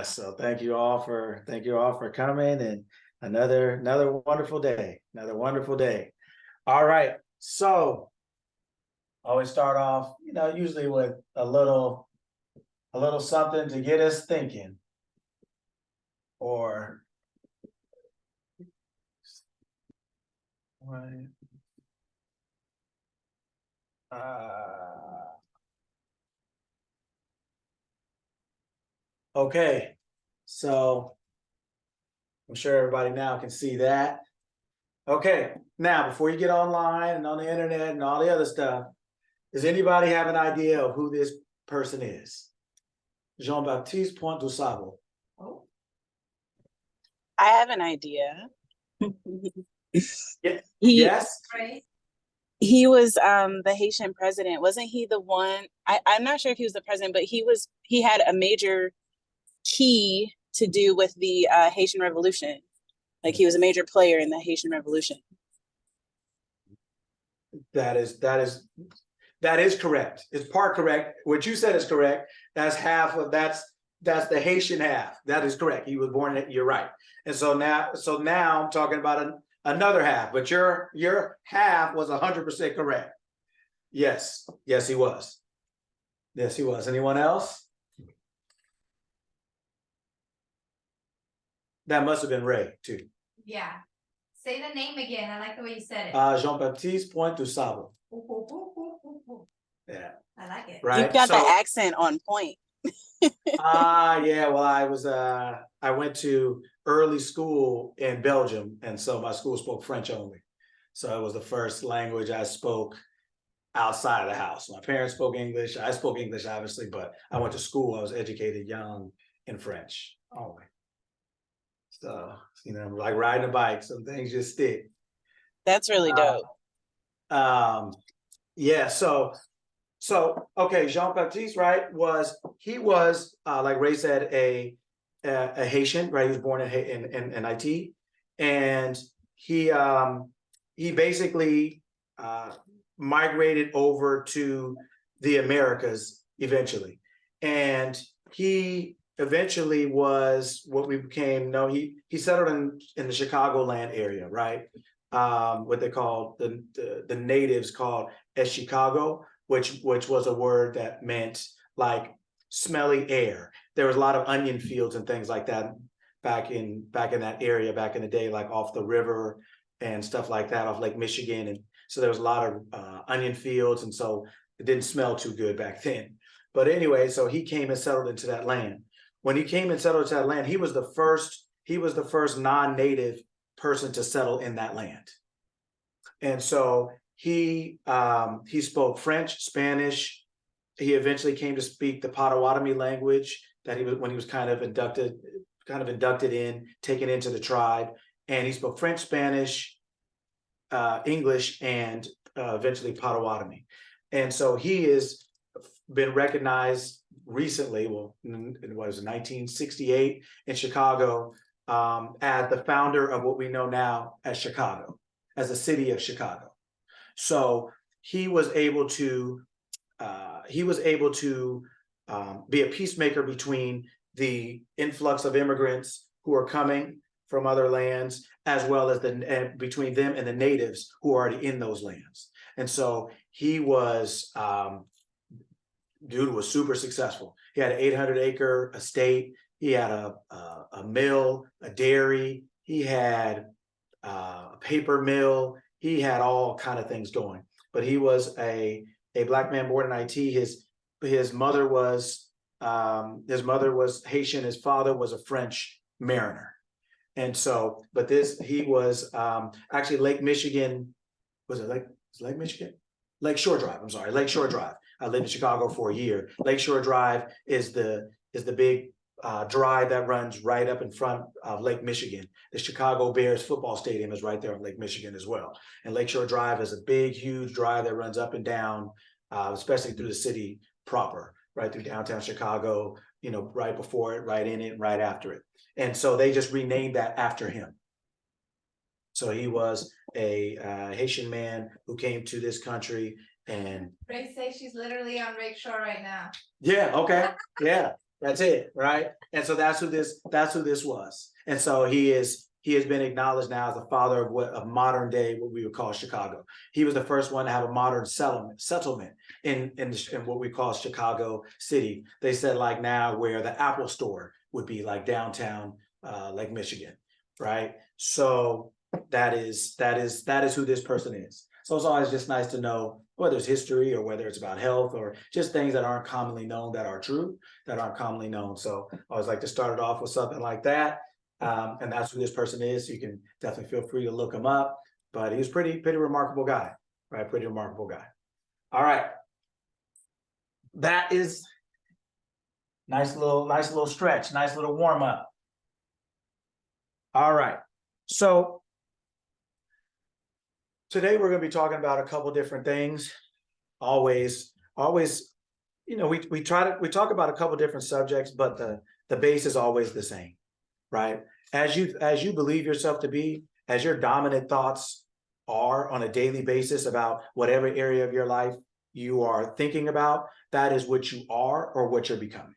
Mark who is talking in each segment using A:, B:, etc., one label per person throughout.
A: So thank you all for coming, and another wonderful day. Another wonderful day. All right. So always start off, usually with a little something to get us thinking. Or right. Okay. So I'm sure everybody now can see that. Okay, now before you get online and on the internet and all the other stuff, does anybody have an idea of who this person is? Jean-Baptiste Point du Sable.
B: Oh,
C: I have an idea.
A: Yeah.
C: He
A: Yes.
B: right.
C: he was the Haitian president. Wasn't he the one? I'm not sure if he was the president, but he had a major key to do with the Haitian Revolution. Like he was a major player in the Haitian Revolution.
A: That is correct. It's part correct. What you said is correct. That's that's the Haitian half. That is correct. He was born you're right. And so now I'm talking about another half, but your half was 100% correct. Yes, he was. Yes, he was. Anyone else? That must have been Ray too.
B: Yeah. Say the name again. I like the way you said it.
A: Jean-Baptiste Point du Sable.
B: Ooh, ooh, ooh, ooh, ooh, ooh.
A: Yeah.
B: I like it.
A: Right.
C: You've got the accent on point.
A: Yeah. Well, I went to early school in Belgium, and so my school spoke French only. So it was the first language I spoke outside of the house. My parents spoke English. I spoke English, obviously, but I went to school. I was educated young in French only. So, like riding a bike, some things just stick.
C: That's really dope.
A: Yeah. So okay, Jean-Baptiste, right? He was like Ray said, a Haitian, right? He was born in Haiti, and he basically migrated over to the Americas eventually, and he eventually was what we became. No, he settled in the Chicagoland area, right? What they call the natives called as Chicago, which was a word that meant like smelly air. There was a lot of onion fields and things like that back in that area back in the day, like off the river and stuff like that, off Lake Michigan. And so there was a lot of onion fields, and so it didn't smell too good back then. But anyway, so he came and settled into that land. When he came and settled into that land, he was the first non-native person to settle in that land. And so he spoke French, Spanish. He eventually came to speak the Potawatomi language that when he was kind of inducted in, taken into the tribe. And he spoke French, Spanish, English, and eventually Potawatomi. And so he has been recognized recently, well, it was 1968 in Chicago, as the founder of what we know now as Chicago, as the city of Chicago. So he was able to be a peacemaker between the influx of immigrants who are coming from other lands, as well as between them and the natives who are already in those lands. And so he was, dude was super successful. He had an 800-acre estate. He had a mill, a dairy. He had a paper mill. He had all kind of things going. But he was a Black man born in IT. His mother was Haitian. His father was a French mariner. And so, but he was actually Lake Michigan. Was it Lake Michigan? Lake Shore Drive. I'm sorry, Lake Shore Drive. I lived in Chicago for a year. Lake Shore Drive is the big drive that runs right up in front of Lake Michigan. The Chicago Bears football stadium is right there on Lake Michigan as well. And Lake Shore Drive is a big, huge drive that runs up and down, especially through the city proper, right through downtown Chicago, right before it, right in it, right after it. And so they just renamed that after him. So he was a Haitian man who came to this country. And
B: Ray say she's literally on Lake Shore right now.
A: yeah, okay, yeah. That's it, right? And so that's who this was. And so he has been acknowledged now as the father of what of modern day, what we would call Chicago. He was the first one to have a modern settlement in what we call Chicago City. They said like now where the Apple store would be like downtown Lake Michigan, right? So that is who this person is. So it's always just nice to know whether it's history or whether it's about health or just things that aren't commonly known that are true, that aren't commonly known. So I always like to start it off with something like that. And that's who this person is. So you can definitely feel free to look him up. But he was pretty remarkable guy, right? Pretty remarkable guy. All right. That is nice little stretch, nice little warm up. All right. So today we're going to be talking about a couple different things. Always, you know, we talk about a couple different subjects, but the base is always the same, right? As you believe yourself to be, as your dominant thoughts are on a daily basis about whatever area of your life you are thinking about, that is what you are or what you're becoming.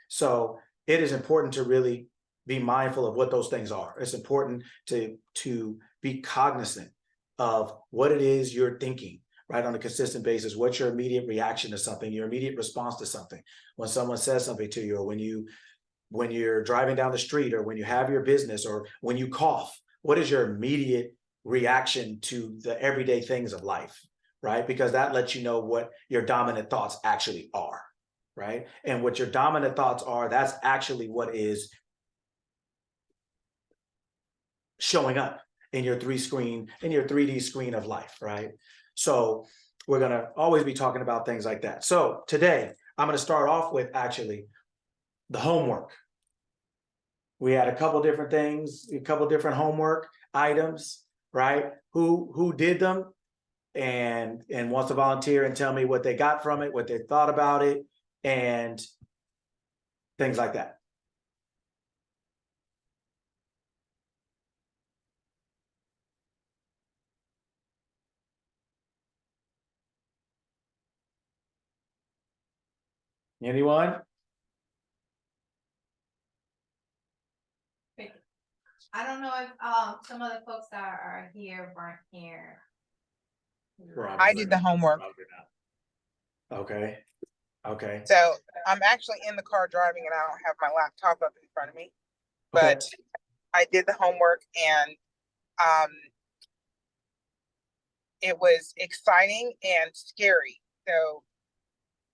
A: So it is important to really be mindful of what those things are. It's important to be cognizant of what it is you're thinking, right, on a consistent basis. What's your immediate reaction to something, your immediate response to something? When someone says something to you, or when you're driving down the street, or when you have your business, or when you cough, what is your immediate reaction to the everyday things of life, right? Because that lets you know what your dominant thoughts actually are, right? And what your dominant thoughts are, that's actually what is showing up in your 3D screen of life, right? So we're going to always be talking about things like that. So today I'm going to start off with actually the homework. We had a couple different things, a couple different homework items, right? Who did them and wants to volunteer and tell me what they got from it, what they thought about it, and things like that. Anyone?
B: I don't know if some of the folks that are here weren't here.
D: I did the homework.
A: Okay. Okay.
D: So I'm actually in the car driving and I don't have my laptop up in front of me. But
A: Okay.
D: I did the homework and it was exciting and scary. So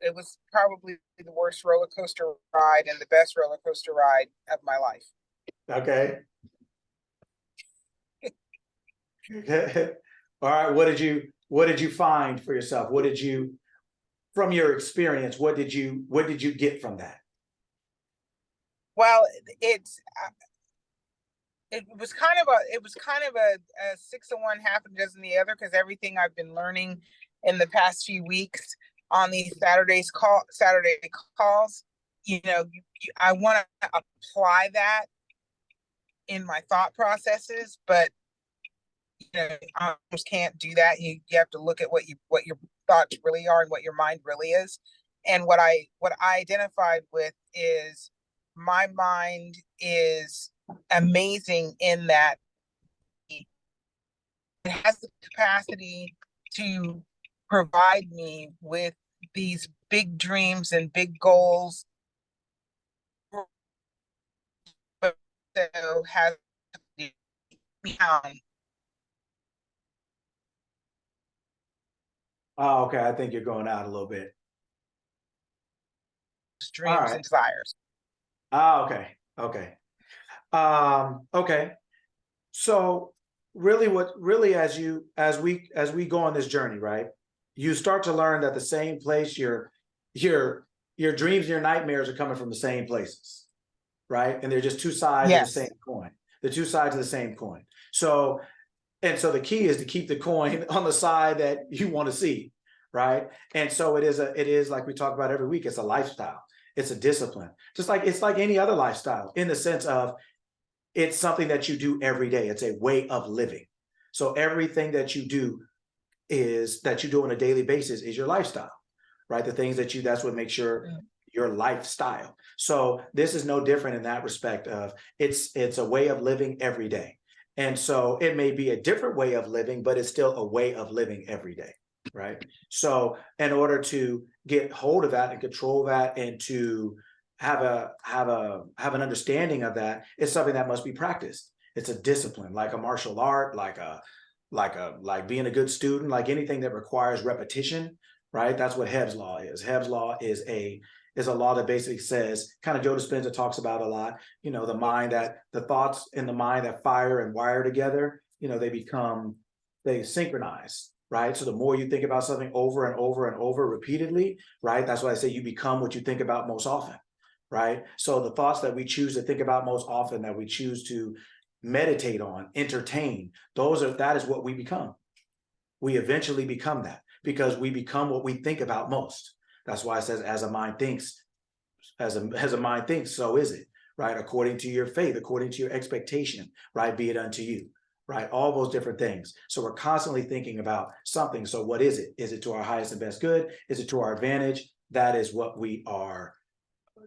D: it was probably the worst roller coaster ride and the best roller coaster ride of my life.
A: Okay. All right. What did you find for yourself? From your experience, what did you get from that?
D: Well, it was kind of a 6 of one, half a dozen the other, because everything I've been learning in the past few weeks on these Saturday calls, you know, I want to apply that in my thought processes, but you know, I just can't do that. You have to look at what your thoughts really are and what your mind really is. And what I identified with is my mind is amazing in that it has the capacity to provide me with these big dreams and big goals, but so has me down.
A: Oh, okay. I think you're going out a little bit.
D: Dreams
A: right.
D: and desires.
A: Ah, okay. Okay. Okay. So really as we go on this journey, right? You start to learn that the same place your dreams and your nightmares are coming from the same places, right? And they're just two sides of the same coin. The two sides of the same coin. So the key is to keep the coin on the side that you want to see, right? And so it is like we talk about every week, it's a lifestyle. It's a discipline. Just like it's like any other lifestyle in the sense of it's something that you do every day. It's a way of living. So everything that you do on a daily basis is your lifestyle, right? The things that's what makes your lifestyle. So this is no different in that respect of it's a way of living every day. And so it may be a different way of living, but it's still a way of living every day, right? So in order to get hold of that and control that and to have an understanding of that, it's something that must be practiced. It's a discipline, like a martial art, like being a good student, like anything that requires repetition, right? That's what Hebb's law is. Hebb's law is a law that basically says, kind of Joe Dispenza talks about a lot, you know, the thoughts in the mind that fire and wire together, you know, they synchronize, right? So the more you think about something over and over and over repeatedly, right? That's why I say you become what you think about most often, right? So the thoughts that we choose to think about most often, that we choose to meditate on, entertain, that is what we become. We eventually become that because we become what we think about most. That's why it says, as a mind thinks, as a mind thinks, so is it, right? According to your faith, according to your expectation, right? Be it unto you, right? All those different things. So we're constantly thinking about something. So what is it? Is it to our highest and best good? Is it to our advantage? That is what we are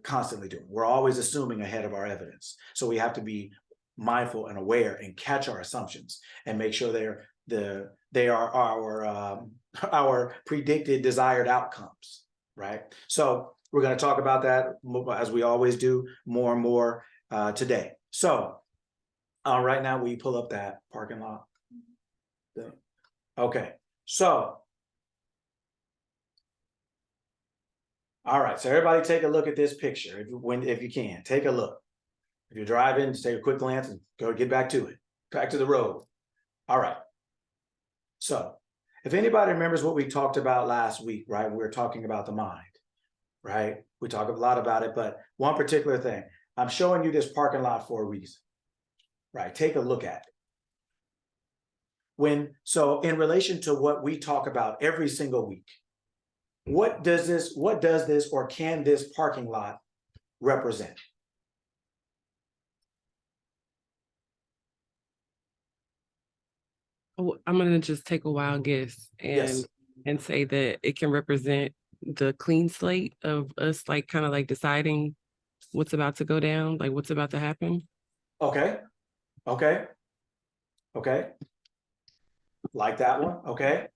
A: constantly doing. We're always assuming ahead of our evidence. So we have to be mindful and aware and catch our assumptions and make sure they are our predicted desired outcomes, right? So we're going to talk about that as we always do more and more today. So right now we pull up that parking lot thing. Okay, so all right, so everybody take a look at this picture if you can take a look. If you're driving, just take a quick glance and get back to it, back to the road. All right. So if anybody remembers what we talked about last week, right? We were talking about the mind, right? We talk a lot about it, but one particular thing, I'm showing you this parking lot for a reason, right? Take a look at it. So in relation to what we talk about every single week, what does this or can this parking lot represent?
E: I'm gonna just take a wild guess
A: Yes.
E: and say that it can represent the clean slate of us, like kind of like deciding what's about to go down, like what's about to happen.
A: Okay. Like that one. Okay.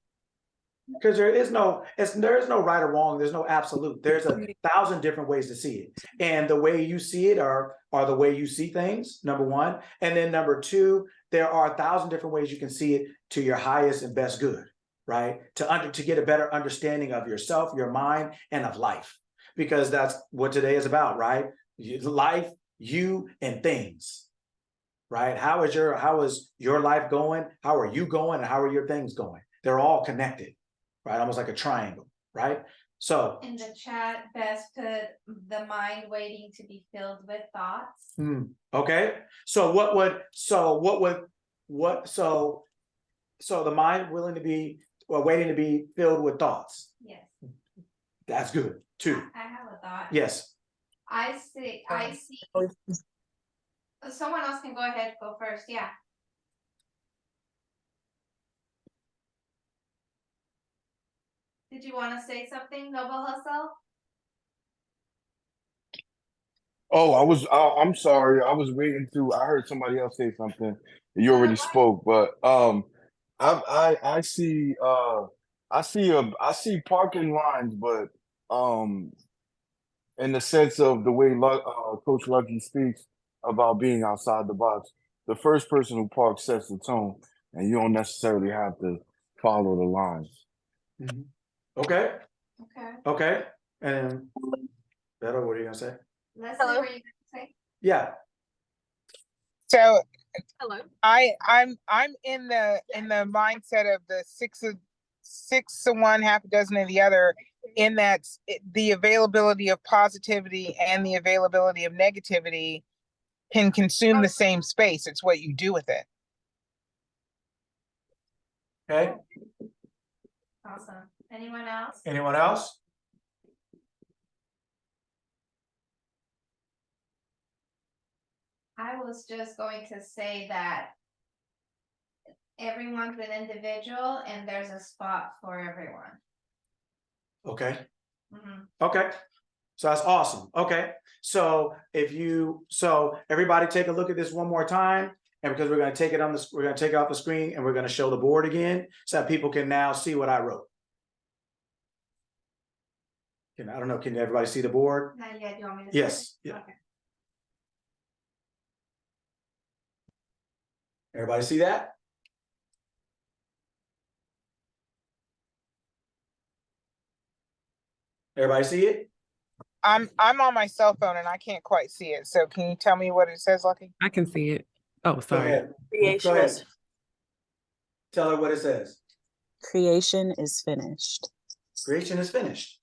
A: Because there is no right or wrong. There's no absolute. There's 1,000 different ways to see it. And the way you see it are the way you see things, number one. And then number two, there are 1,000 different ways you can see it to your highest and best good, right? To get a better understanding of yourself, your mind, and of life. Because that's what today is about, right? Life, you, and things. Right? How is your life going? How are you going? And how are your things going? They're all connected. Right? Almost like a triangle, right? So
B: in the chat, Bess put the mind waiting to be filled with thoughts.
A: Okay. So the mind waiting to be filled with thoughts.
B: Yes.
A: That's good too.
B: I have a thought.
A: Yes.
B: I see. Someone else can go ahead, go first. Yeah. Did you want to say something, Noble Hustle?
F: Oh, I'm sorry. I was waiting I heard somebody else say something. You already spoke, but I see I see parking lines, but in the sense of the way Coach Lucky speaks about being outside the box, the first person who parks sets the tone, and you don't necessarily have to follow the lines.
A: Okay.
B: Okay.
A: And Beto, what are you gonna say?
B: Leslie, what are you gonna say?
A: Yeah.
D: So
B: Hello.
D: I'm in the mindset of the six of one, half a dozen of the other, in that the availability of positivity and the availability of negativity can consume the same space. It's what you do with it.
A: Okay.
B: Awesome. Anyone else?
A: Anyone else?
B: I was just going to say that everyone's an individual and there's a spot for everyone.
A: Okay.
B: Mhm.
A: Okay. So that's awesome. Okay. So so everybody take a look at this one more time. And because we're going to take it we're going to take it off the screen and we're going to show the board again so that people can now see what I wrote. I don't know, can everybody see the board?
B: Not yet, you want me to?
A: Yes,
B: say it?
A: yeah.
B: Okay.
A: Everybody see that? Everybody see it?
D: I'm on my cell phone and I can't quite see it. So can you tell me what it says, Lucky?
E: I can see it. Oh,
A: Go
E: sorry.
A: ahead.
C: Creation
A: Go ahead.
C: is
A: Tell her what it says.
C: creation is finished.
A: Creation is finished.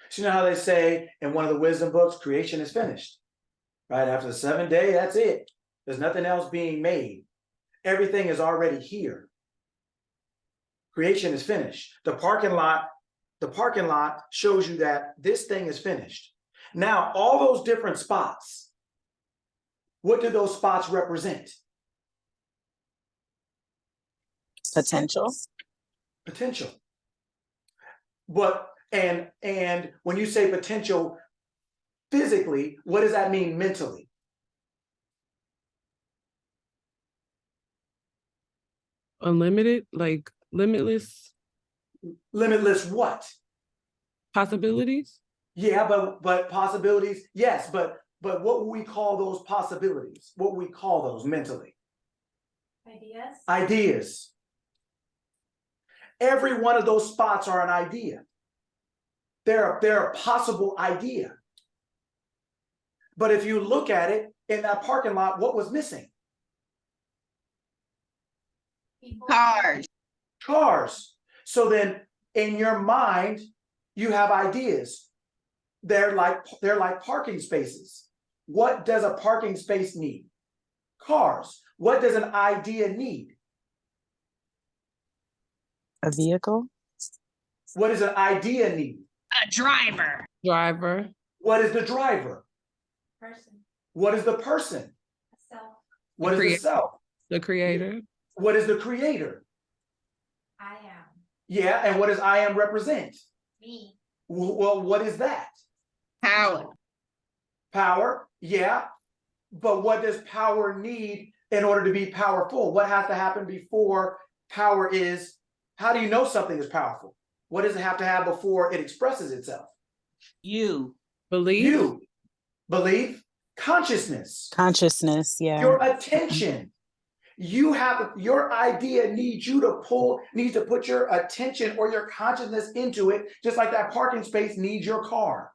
A: So you know how they say in one of the wisdom books, creation is finished. Right after the 7th day, that's it. There's nothing else being made. Everything is already here. Creation is finished. The parking lot shows you that this thing is finished. Now, all those different spots, what do those spots represent?
C: Potential.
A: Potential. But and when you say potential physically, what does that mean mentally?
E: Unlimited, like limitless
A: Limitless what?
E: possibilities.
A: Yeah, but possibilities, yes, but what would we call those possibilities? What would we call those mentally?
B: Ideas?
A: Ideas. Every one of those spots are an idea. They're a possible idea. But if you look at it in that parking lot, what was missing?
B: People?
A: Cars. So then in your mind, you have ideas. They're like parking spaces. What does a parking space need? Cars. What does an idea need?
C: A vehicle.
A: What does an idea need?
E: Driver.
A: What is the driver?
B: Person,
A: What is the person?
B: a self,
A: What is the
E: creator.
A: self?
E: The creator.
A: What is the creator?
B: I am,
A: Yeah, and what does I am represent?
B: me,
A: Well, what is that?
D: Power.
A: Power, yeah. But what does power need in order to be powerful? What has to happen before power is? How do you know something is powerful? What does it have to have before it expresses itself?
E: Belief.
A: You, belief, consciousness,
C: Consciousness. Yeah.
A: your attention. You have your idea needs to put your attention or your consciousness into it, just like that parking space needs your car.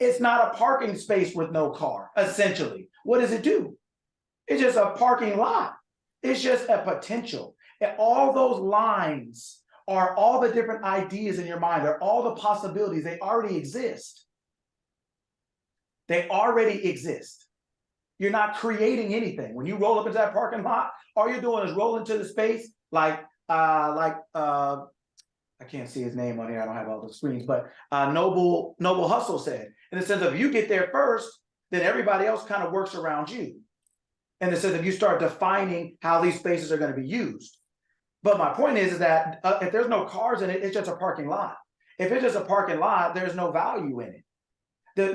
A: It's not a parking space with no car, essentially. What does it do? It's just a parking lot. It's just a potential. And all those lines are all the different ideas in your mind. They're all the possibilities. They already exist. They already exist. You're not creating anything. When you roll up into that parking lot, all you're doing is roll into the space like I can't see his name on here. I don't have all the screens, but Noble Hustle said, in the sense of you get there first, then everybody else kind of works around you. In the sense of you start defining how these spaces are going to be used. But my point is that if there's no cars in it, it's just a parking lot. If it's just a parking lot, there's no value in it.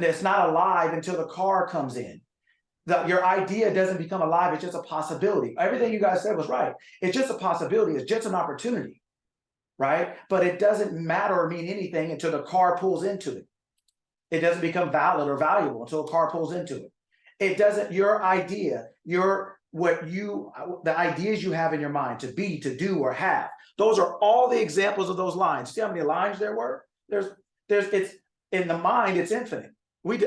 A: It's not alive until the car comes in. Your idea doesn't become alive. It's just a possibility. Everything you guys said was right. It's just a possibility. It's just an opportunity, right? But it doesn't matter or mean anything until the car pulls into it. It doesn't become valid or valuable until a car pulls into it. It doesn't, your idea, the ideas you have in your mind to be, to do, or have, those are all the examples of those lines. See how many lines there were? It's in the mind, it's infinite.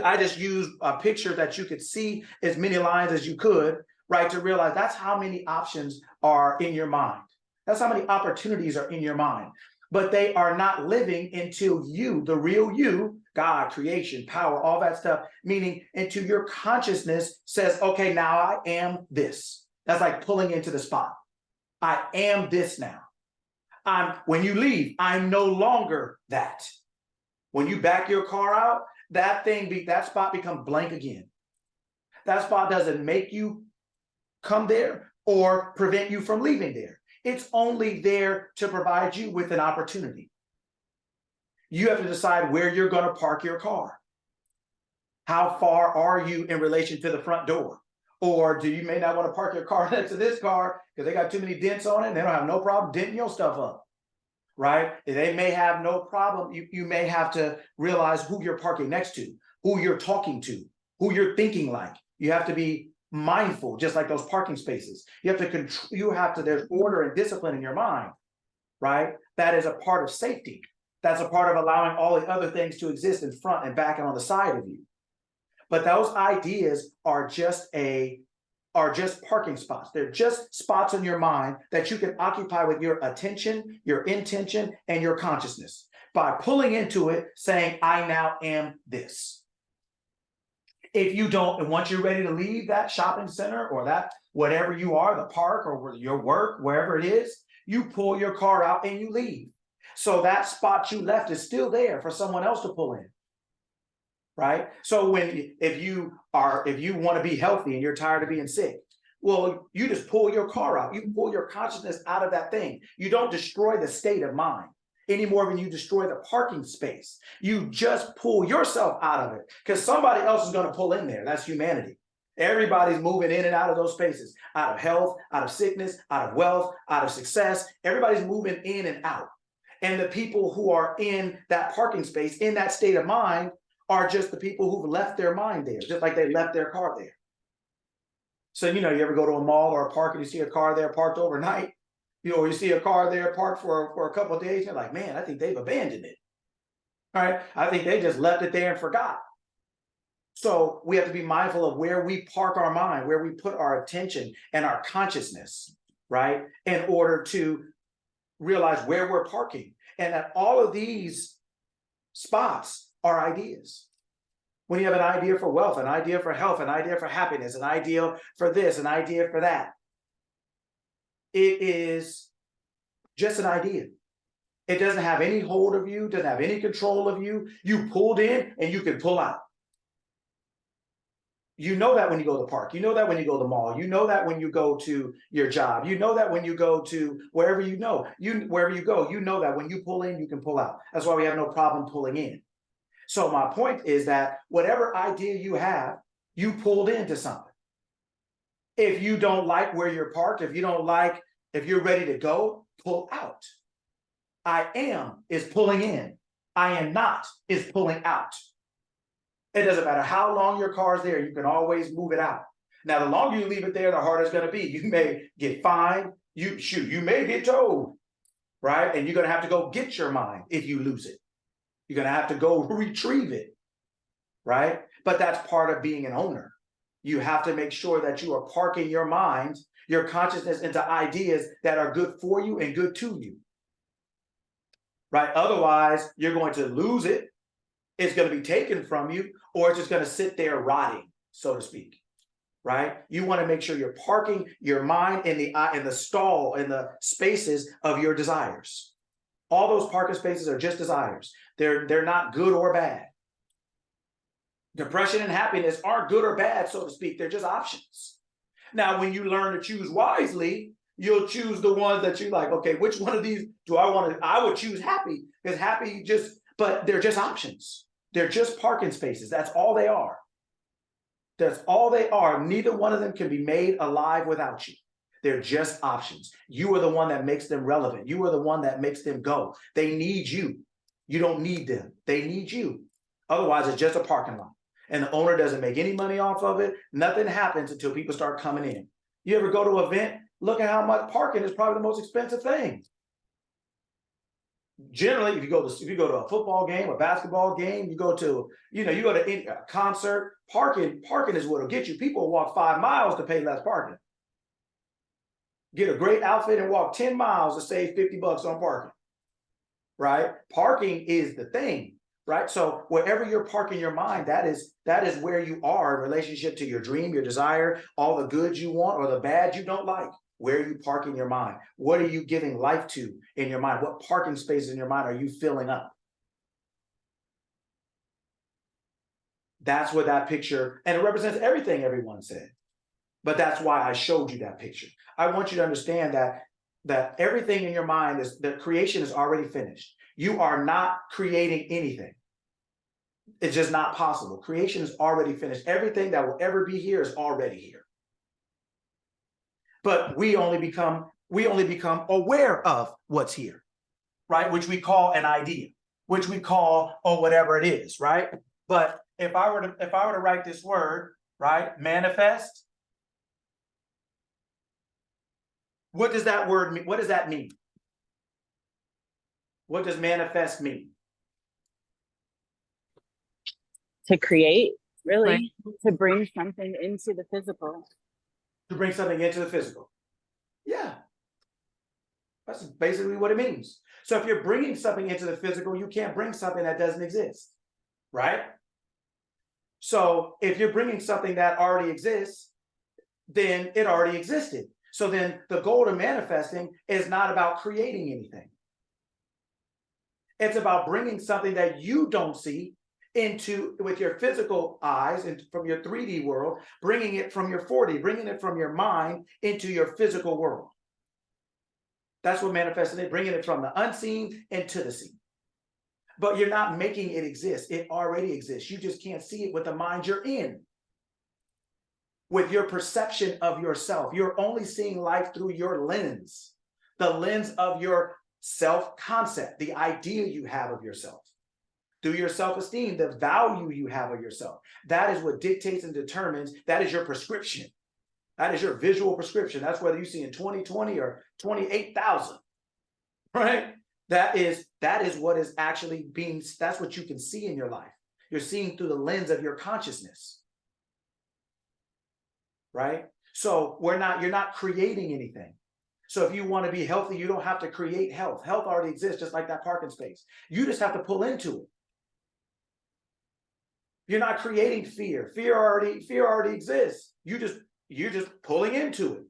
A: I just used a picture that you could see as many lines as you could, right? To realize that's how many options are in your mind. That's how many opportunities are in your mind. But they are not living until you, the real you, God, creation, power, all that stuff, meaning until your consciousness says, okay, now I am this. That's like pulling into the spot. I am this now. When you leave, I'm no longer that. When you back your car out, that spot becomes blank again. That spot doesn't make you come there or prevent you from leaving there. It's only there to provide you with an opportunity. You have to decide where you're going to park your car. How far are you in relation to the front door? Or do you may not want to park your car next to this car because they got too many dents on it and they don't have no problem denting your stuff up, right? They may have no problem. You may have to realize who you're parking next to, who you're talking to, who you're thinking like. You have to be mindful, just like those parking spaces. You have to, there's order and discipline in your mind, right? That is a part of safety. That's a part of allowing all the other things to exist in front and back and on the side of you. But those ideas are just parking spots. They're just spots in your mind that you can occupy with your attention, your intention, and your consciousness by pulling into it, saying, I now am this. If you don't, and once you're ready to leave that shopping center or that whatever you are, the park or your work, wherever it is, you pull your car out and you leave. So that spot you left is still there for someone else to pull in. Right? So if you want to be healthy and you're tired of being sick, well, you just pull your car out. You pull your consciousness out of that thing. You don't destroy the state of mind any more than you destroy the parking space. You just pull yourself out of it because somebody else is going to pull in there. That's humanity. Everybody's moving in and out of those spaces, out of health, out of sickness, out of wealth, out of success. Everybody's moving in and out. And the people who are in that parking space, in that state of mind, are just the people who've left their mind there, just like they left their car there. So, you ever go to a mall or a park and you see a car there parked overnight, or you see a car there parked for a couple of days, you're like, man, I think they've abandoned it. All right, I think they just left it there and forgot. So we have to be mindful of where we park our mind, where we put our attention and our consciousness, right, in order to realize where we're parking. And that all of these spots are ideas. When you have an idea for wealth, an idea for health, an idea for happiness, an idea for this, an idea for that, it is just an idea. It doesn't have any hold of you, doesn't have any control of you. You pulled in and you can pull out. You know that when you go to the park, you know that when you go to the mall, you know that when you go to your job, you know that when you go to wherever you go, you know that when you pull in, you can pull out. That's why we have no problem pulling in. So my point is that whatever idea you have, you pulled into something. If you don't like where you're parked, if you're ready to go, pull out. I am is pulling in. I am not is pulling out. It doesn't matter how long your car's there, you can always move it out. Now, the longer you leave it there, the harder it's going to be. You may get fined, you may get towed, right? And you're going to have to go get your mind if you lose it. You're going to have to go retrieve it, right? But that's part of being an owner. You have to make sure that you are parking your mind, your consciousness into ideas that are good for you and good to you, right? Otherwise, you're going to lose it. It's going to be taken from you, or it's just going to sit there rotting, so to speak, right? You want to make sure you're parking your mind in the stall, in the spaces of your desires. All those parking spaces are just desires. They're not good or bad. Depression and happiness aren't good or bad, so to speak. They're just options. Now, when you learn to choose wisely, you'll choose the ones that you like. Okay, which one of these do I want to? I would choose happy, because happy but they're just options. They're just parking spaces. That's all they are. That's all they are. Neither one of them can be made alive without you. They're just options. You are the one that makes them relevant. You are the one that makes them go. They need you. You don't need them. They need you. Otherwise, it's just a parking lot. And the owner doesn't make any money off of it. Nothing happens until people start coming in. You ever go to an event? Look at how much parking is probably the most expensive thing. Generally, if you go to a football game, a basketball game, you go to a concert, parking is what'll get you. People walk 5 miles to pay less parking. Get a great outfit and walk 10 miles to save $50 on parking. Right? Parking is the thing, right? So wherever you're parking your mind, that is where you are in relationship to your dream, your desire, all the good you want or the bad you don't like. Where are you parking your mind? What are you giving life to in your mind? What parking spaces in your mind are you filling up? That's what that picture, and it represents everything everyone said. But that's why I showed you that picture. I want you to understand that everything in your mind is that creation is already finished. You are not creating anything. It's just not possible. Creation is already finished. Everything that will ever be here is already here. But we only become aware of what's here, right? Which we call an idea, which we call, oh, whatever it is, right? But if I were to write this word, right, manifest, what does that word mean? What does that mean? What does manifest mean?
C: To create, really, to bring something into the physical.
A: To bring something into the physical. Yeah. That's basically what it means. So if you're bringing something into the physical, you can't bring something that doesn't exist, right? So if you're bringing something that already exists, then it already existed. So then the goal of manifesting is not about creating anything. It's about bringing something that you don't see into with your physical eyes and from your 3D world, bringing it from your 4D, bringing it from your mind into your physical world. That's what manifesting is, bringing it from the unseen into the seen. But you're not making it exist. It already exists. You just can't see it with the mind you're in. With your perception of yourself, you're only seeing life through your lens, the lens of your self-concept, the idea you have of yourself. Through your self-esteem, the value you have of yourself. That is what dictates and determines, that is your prescription. That is your visual prescription. That's whether you see in 2020 or 28,000, right? That is what is actually being, that's what you can see in your life. You're seeing through the lens of your consciousness, right? So you're not creating anything. So if you want to be healthy, you don't have to create health. Health already exists, just like that parking space. You just have to pull into it. You're not creating fear. Fear already exists. You're just pulling into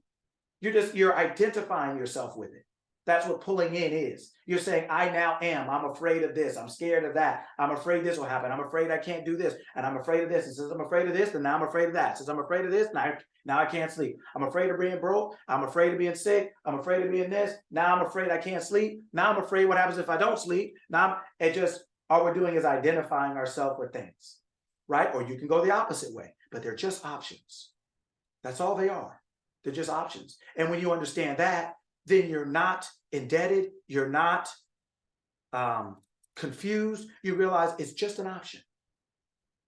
A: it. You're identifying yourself with it. That's what pulling in is. You're saying, I now am. I'm afraid of this. I'm scared of that. I'm afraid this will happen. I'm afraid I can't do this. And I'm afraid of this. And since I'm afraid of this, then now I'm afraid of that. Since I'm afraid of this, now I can't sleep. I'm afraid of being broke. I'm afraid of being sick. I'm afraid of being this. Now I'm afraid I can't sleep. Now I'm afraid what happens if I don't sleep. All we're doing is identifying ourselves with things, right? Or you can go the opposite way, but they're just options. That's all they are. They're just options. And when you understand that, then you're not indebted. You're not confused. You realize it's just an option.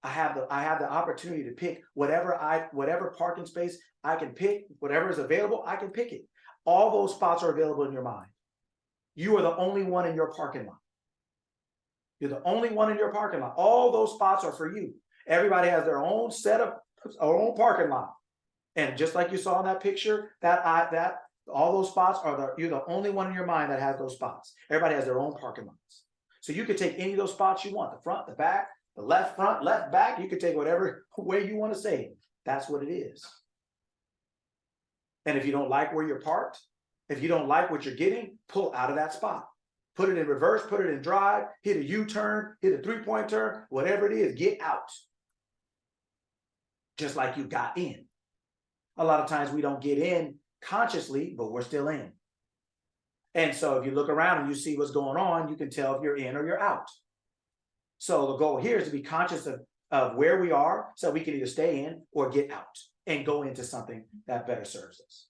A: I have the opportunity to pick whatever parking space I can pick, whatever is available, I can pick it. All those spots are available in your mind. You are the only one in your parking lot. You're the only one in your parking lot. All those spots are for you. Everybody has their own own parking lot. And just like you saw in that picture, all those spots you're the only one in your mind that has those spots. Everybody has their own parking lots. So you could take any of those spots you want, the front, the back, the left front, left back. You could take whatever way you want to say it. That's what it is. And if you don't like where you're parked, if you don't like what you're getting, pull out of that spot. Put it in reverse, put it in drive, hit a U-turn, hit a three-point turn, whatever it is, get out. Just like you got in. A lot of times we don't get in consciously, but we're still in. And so if you look around and you see what's going on, you can tell if you're in or you're out. So the goal here is to be conscious of where we are so we can either stay in or get out and go into something that better serves us.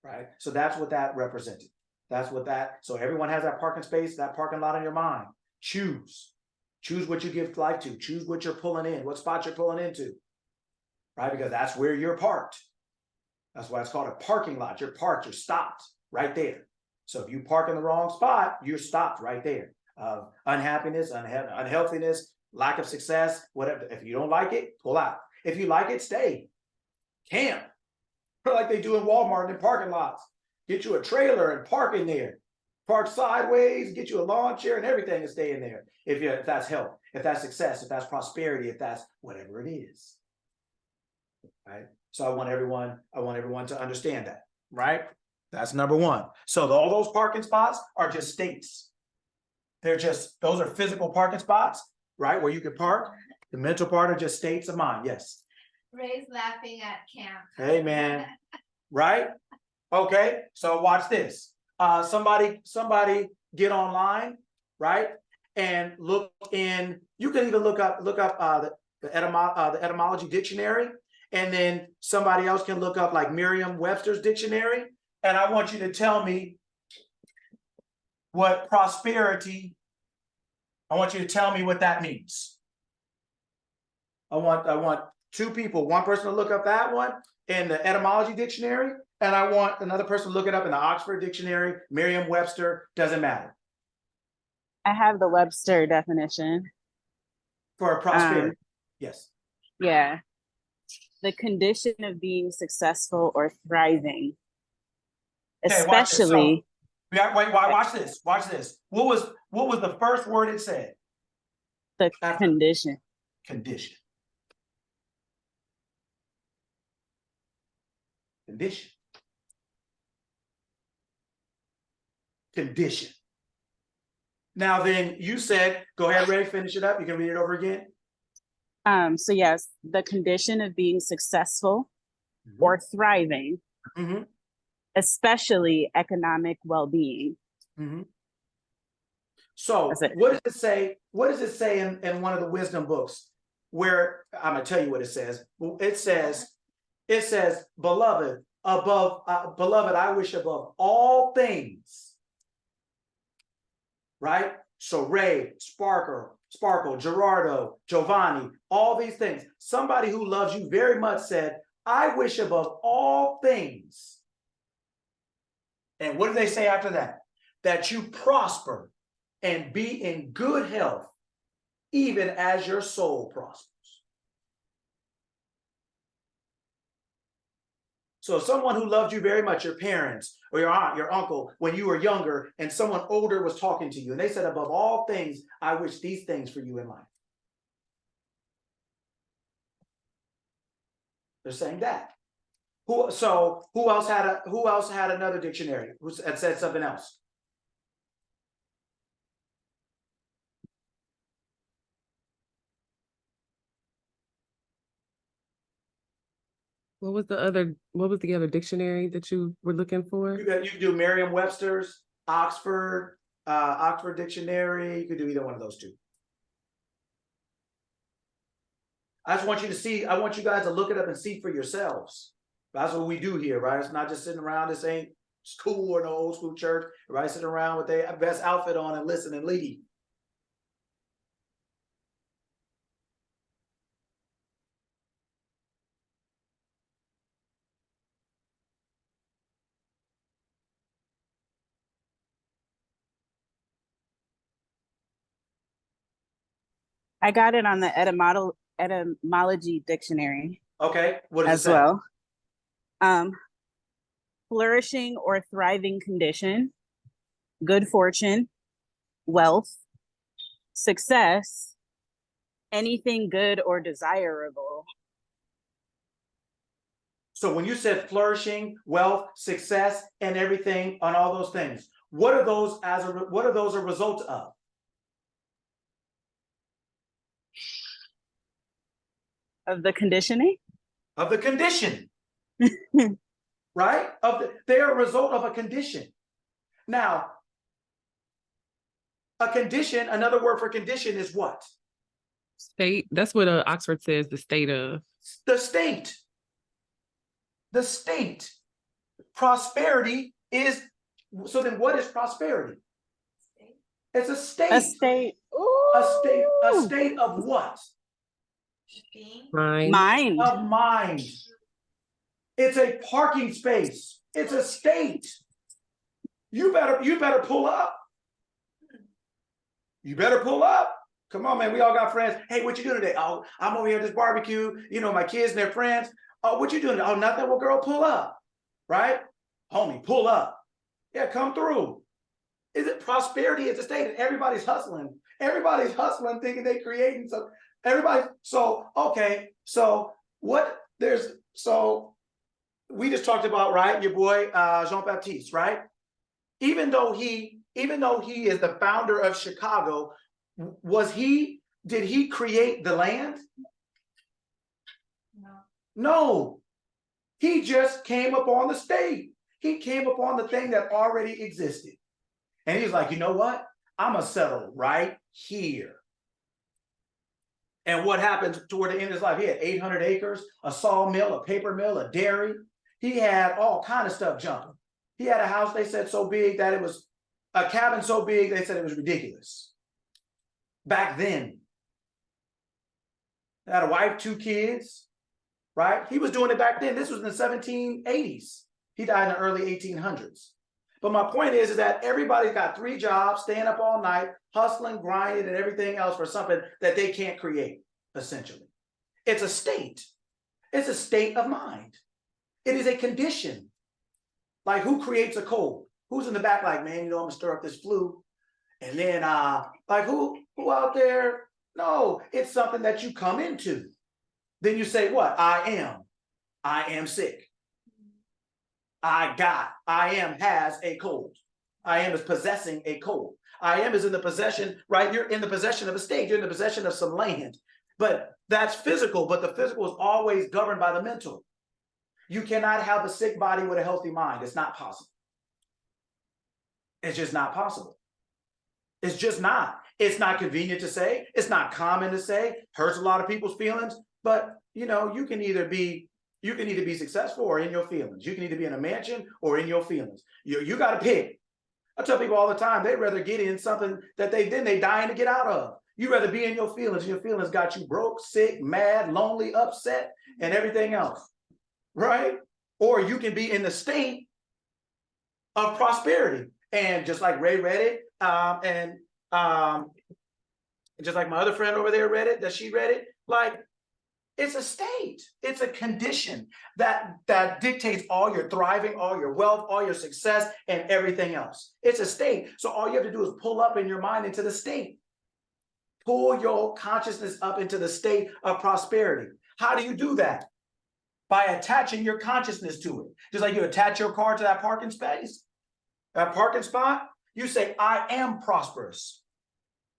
A: Right? So that's what that represented. So everyone has that parking space, that parking lot in your mind. Choose what you give life to. Choose what you're pulling in, what spot you're pulling into. Right? Because that's where you're parked. That's why it's called a parking lot. You're parked, you're stopped right there. So if you park in the wrong spot, you're stopped right there. Unhappiness, unhealthiness, lack of success, whatever. If you don't like it, pull out. If you like it, stay. Camp. Like they do in Walmart and in parking lots. Get you a trailer and park in there. Park sideways, get you a lawn chair and everything and stay in there. If that's health, if that's success, if that's prosperity, if that's whatever it is. Right? So I want everyone to understand that, right? That's number one. So all those parking spots are just states. Those are physical parking spots, right? Where you can park. The mental part are just states of mind. Yes.
B: Ray's laughing at camp.
A: Hey, man. Right? Okay. So watch this. Somebody get online, right? and look in, you can even look up the etymology dictionary, and then somebody else can look up like Merriam-Webster's dictionary, and I want you to tell me what prosperity, I want you to tell me what that means. I want two people, one person to look up that one in the etymology dictionary, and I want another person to look it up in the Oxford Dictionary, Merriam-Webster, doesn't matter.
C: I have the Webster definition.
A: For prosperity, yes.
C: Yeah. The condition of being successful or thriving.
A: Okay, watch this. So,
C: Especially,
A: watch this. Watch this. What was the first word it said?
C: the
A: After-
C: condition.
A: Condition. Condition. Condition. Now then, you said, go ahead, Ray, finish it up. You can read it over again.
C: So yes, the condition of being successful or thriving,
A: Mhm,
C: especially economic well-being.
A: mhm. So
C: That's it.
A: what does it say? What does it say in one of the wisdom books? Where I'm gonna tell you what it says. It says, beloved, beloved, I wish above all things. Right? So Ray, Sparkle, Gerardo, Giovanni, all these things. Somebody who loves you very much said, I wish above all things. And what do they say after that? That you prosper and be in good health, even as your soul prospers. So someone who loved you very much, your parents or your aunt, your uncle, when you were younger, and someone older was talking to you, and they said, above all things, I wish these things for you in life. They're saying that. Who else had another dictionary who said something else?
E: What was the other dictionary that you were looking for?
A: You can do Merriam-Webster's, Oxford Dictionary. You could do either one of those two. I just want you to see, I want you guys to look it up and see for yourselves. That's what we do here, right? It's not just sitting around. This ain't school or no old school church. Everybody sitting around with their best outfit on and listen and lead.
C: I got it on the etymology dictionary
A: Okay, what does it
C: as
A: say?
C: well. Flourishing or thriving condition, good fortune, wealth, success, anything good or desirable.
A: So when you said flourishing, wealth, success, and everything on all those things, what are those a result of?
C: Of the conditioning?
A: Of the condition. Right? They're a result of a condition. Now, a condition, another word for condition is what?
E: State. That's what Oxford says, the state of.
A: The state. The state. Prosperity is, so then what is prosperity? It's a state.
C: A state.
A: A state of what?
B: Being.
C: Mind.
A: Of mind. It's a parking space. It's a state. You better pull up. You better pull up. Come on, man. We all got friends. Hey, what you doing today? Oh, I'm over here at this barbecue. You know, my kids and their friends. Oh, what you doing? Oh, nothing. Well, girl, pull up. Right? Homie, pull up. Yeah, come through. Is it prosperity? It's a state, and everybody's hustling. Everybody's hustling, thinking they're creating some. Everybody. So, okay. So we just talked about, right, your boy Jean-Baptiste, right? Even though he is the founder of Chicago, did he create the land?
B: No.
A: No. He just came upon the state. He came upon the thing that already existed. And he was like, you know what? I'm gonna settle right here. And what happened toward the end of his life? He had 800 acres, a sawmill, a paper mill, a dairy. He had all kind of stuff jumping. He had a house, they said, so big that it was a cabin so big, they said it was ridiculous. Back then. He had a wife, 2 kids, right? He was doing it back then. This was in the 1780s. He died in the early 1800s. But my point is that everybody's got 3 jobs, staying up all night, hustling, grinding, and everything else for something that they can't create, essentially. It's a state. It's a state of mind. It is a condition. Like, who creates a cold? Who's in the back like, man, you know, I'm gonna stir up this flu. And then, like, who out there? No, it's something that you come into. Then you say what? I am sick. I am has a cold. I am is possessing a cold. I am is in the possession, right? You're in the possession of a state. You're in the possession of some land. But that's physical, but the physical is always governed by the mental. You cannot have a sick body with a healthy mind. It's not possible. It's just not possible. It's just not. It's not convenient to say. It's not common to say. Hurts a lot of people's feelings. But, you know, you can either be successful or in your feelings. You can either be in a mansion or in your feelings. You got to pick. I tell people all the time, they'd rather get in something that they dying to get out of. You'd rather be in your feelings. Your feelings got you broke, sick, mad, lonely, upset, and everything else. Right? Or you can be in the state of prosperity. And just like Ray read it, and just like my other friend over there read it, that she read it, like, it's a state. It's a condition that dictates all your thriving, all your wealth, all your success, and everything else. It's a state. So all you have to do is pull up in your mind into the state. Pull your consciousness up into the state of prosperity. How do you do that? By attaching your consciousness to it. Just like you attach your car to that parking space, that parking spot, you say, I am prosperous.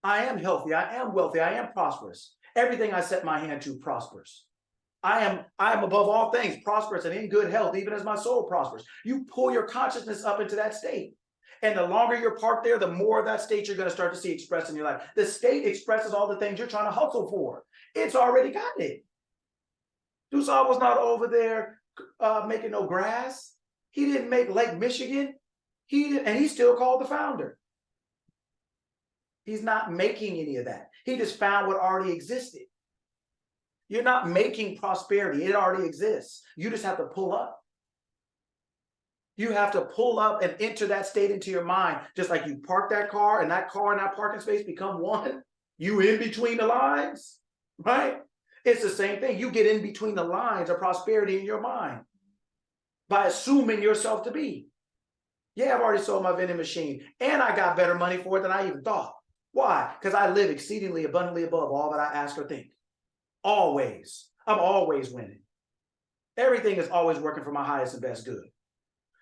A: I am healthy. I am wealthy. I am prosperous. Everything I set my hand to prospers. I am above all things prosperous and in good health, even as my soul prospers. You pull your consciousness up into that state. And the longer you're parked there, the more of that state you're going to start to see expressed in your life. The state expresses all the things you're trying to hustle for. It's already got it. Dussault was not over there making no grass. He didn't make Lake Michigan. And he's still called the founder. He's not making any of that. He just found what already existed. You're not making prosperity. It already exists. You just have to pull up. You have to pull up and enter that state into your mind. Just like you park that car and that parking space become one. You in between the lines, right? It's the same thing. You get in between the lines of prosperity in your mind by assuming yourself to be. Yeah, I've already sold my vending machine and I got better money for it than I even thought. Why? Because I live exceedingly abundantly above all that I ask or think. Always. I'm always winning. Everything is always working for my highest and best good.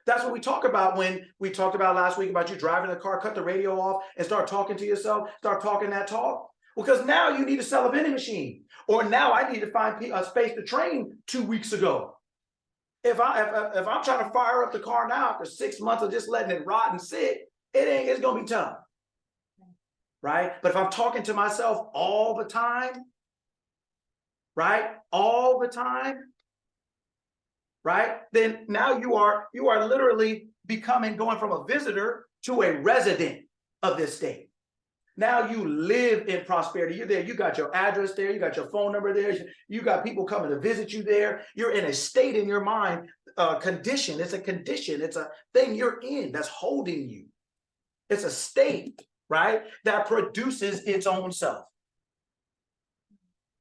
A: That's what we talk about when we talked about last week about you driving the car, cut the radio off and start talking to yourself, start talking that talk. Because now you need to sell a vending machine. Or now I need to find a space to train 2 weeks ago. If I'm trying to fire up the car now after 6 months of just letting it rot and sit, it's going to be tough. Right? But if I'm talking to myself all the time, right? All the time, right? Then now you are literally going from a visitor to a resident of this state. Now you live in prosperity. You're there. You got your address there. You got your phone number there. You got people coming to visit you there. You're in a state in your mind, condition. It's a condition. It's a thing you're in that's holding you. It's a state, right? That produces its own self.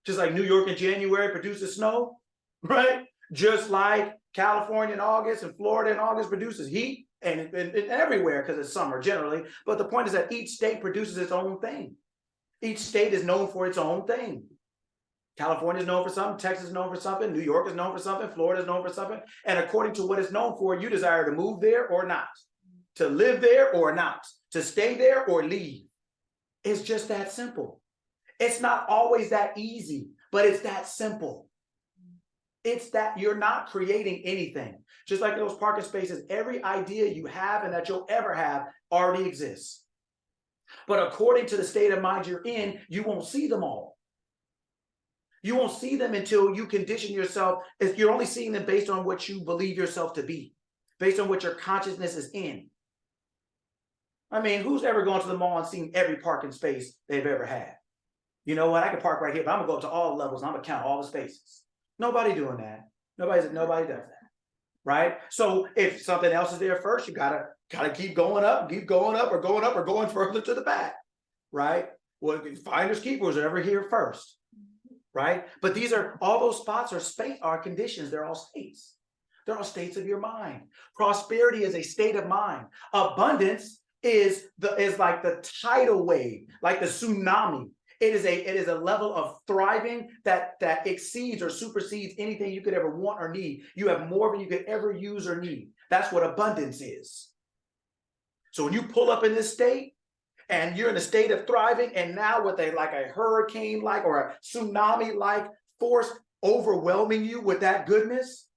A: Just like New York in January produces snow, right? Just like California in August and Florida in August produces heat and everywhere because it's summer generally. But the point is that each state produces its own thing. Each state is known for its own thing. California is known for something, Texas is known for something, New York is known for something, Florida is known for something. And according to what it's known for, you desire to move there or not, to live there or not, to stay there or leave. It's just that simple. It's not always that easy, but it's that simple. It's that you're not creating anything. Just like those parking spaces, every idea you have and that you'll ever have already exists. But according to the state of mind you're in, you won't see them all. You won't see them until you condition yourself. If you're only seeing them based on what you believe yourself to be, based on what your consciousness is in. I mean, who's ever gone to the mall and seen every parking space they've ever had? You know what? I can park right here, but I'm gonna go up to all levels and I'm gonna count all the spaces. Nobody doing that. Nobody does that, right? So if something else is there first, you gotta keep going up, or going further to the back, right? Well, finders keepers are ever here first, right? But these are all those spots are conditions. They're all states. They're all states of your mind. Prosperity is a state of mind. Abundance is like the tidal wave, like the tsunami. It is a level of thriving that exceeds or supersedes anything you could ever want or need. You have more than you could ever use or need. That's what abundance is. So when you pull up in this state and you're in a state of thriving, and now with a hurricane like or a tsunami like force overwhelming you with that goodness,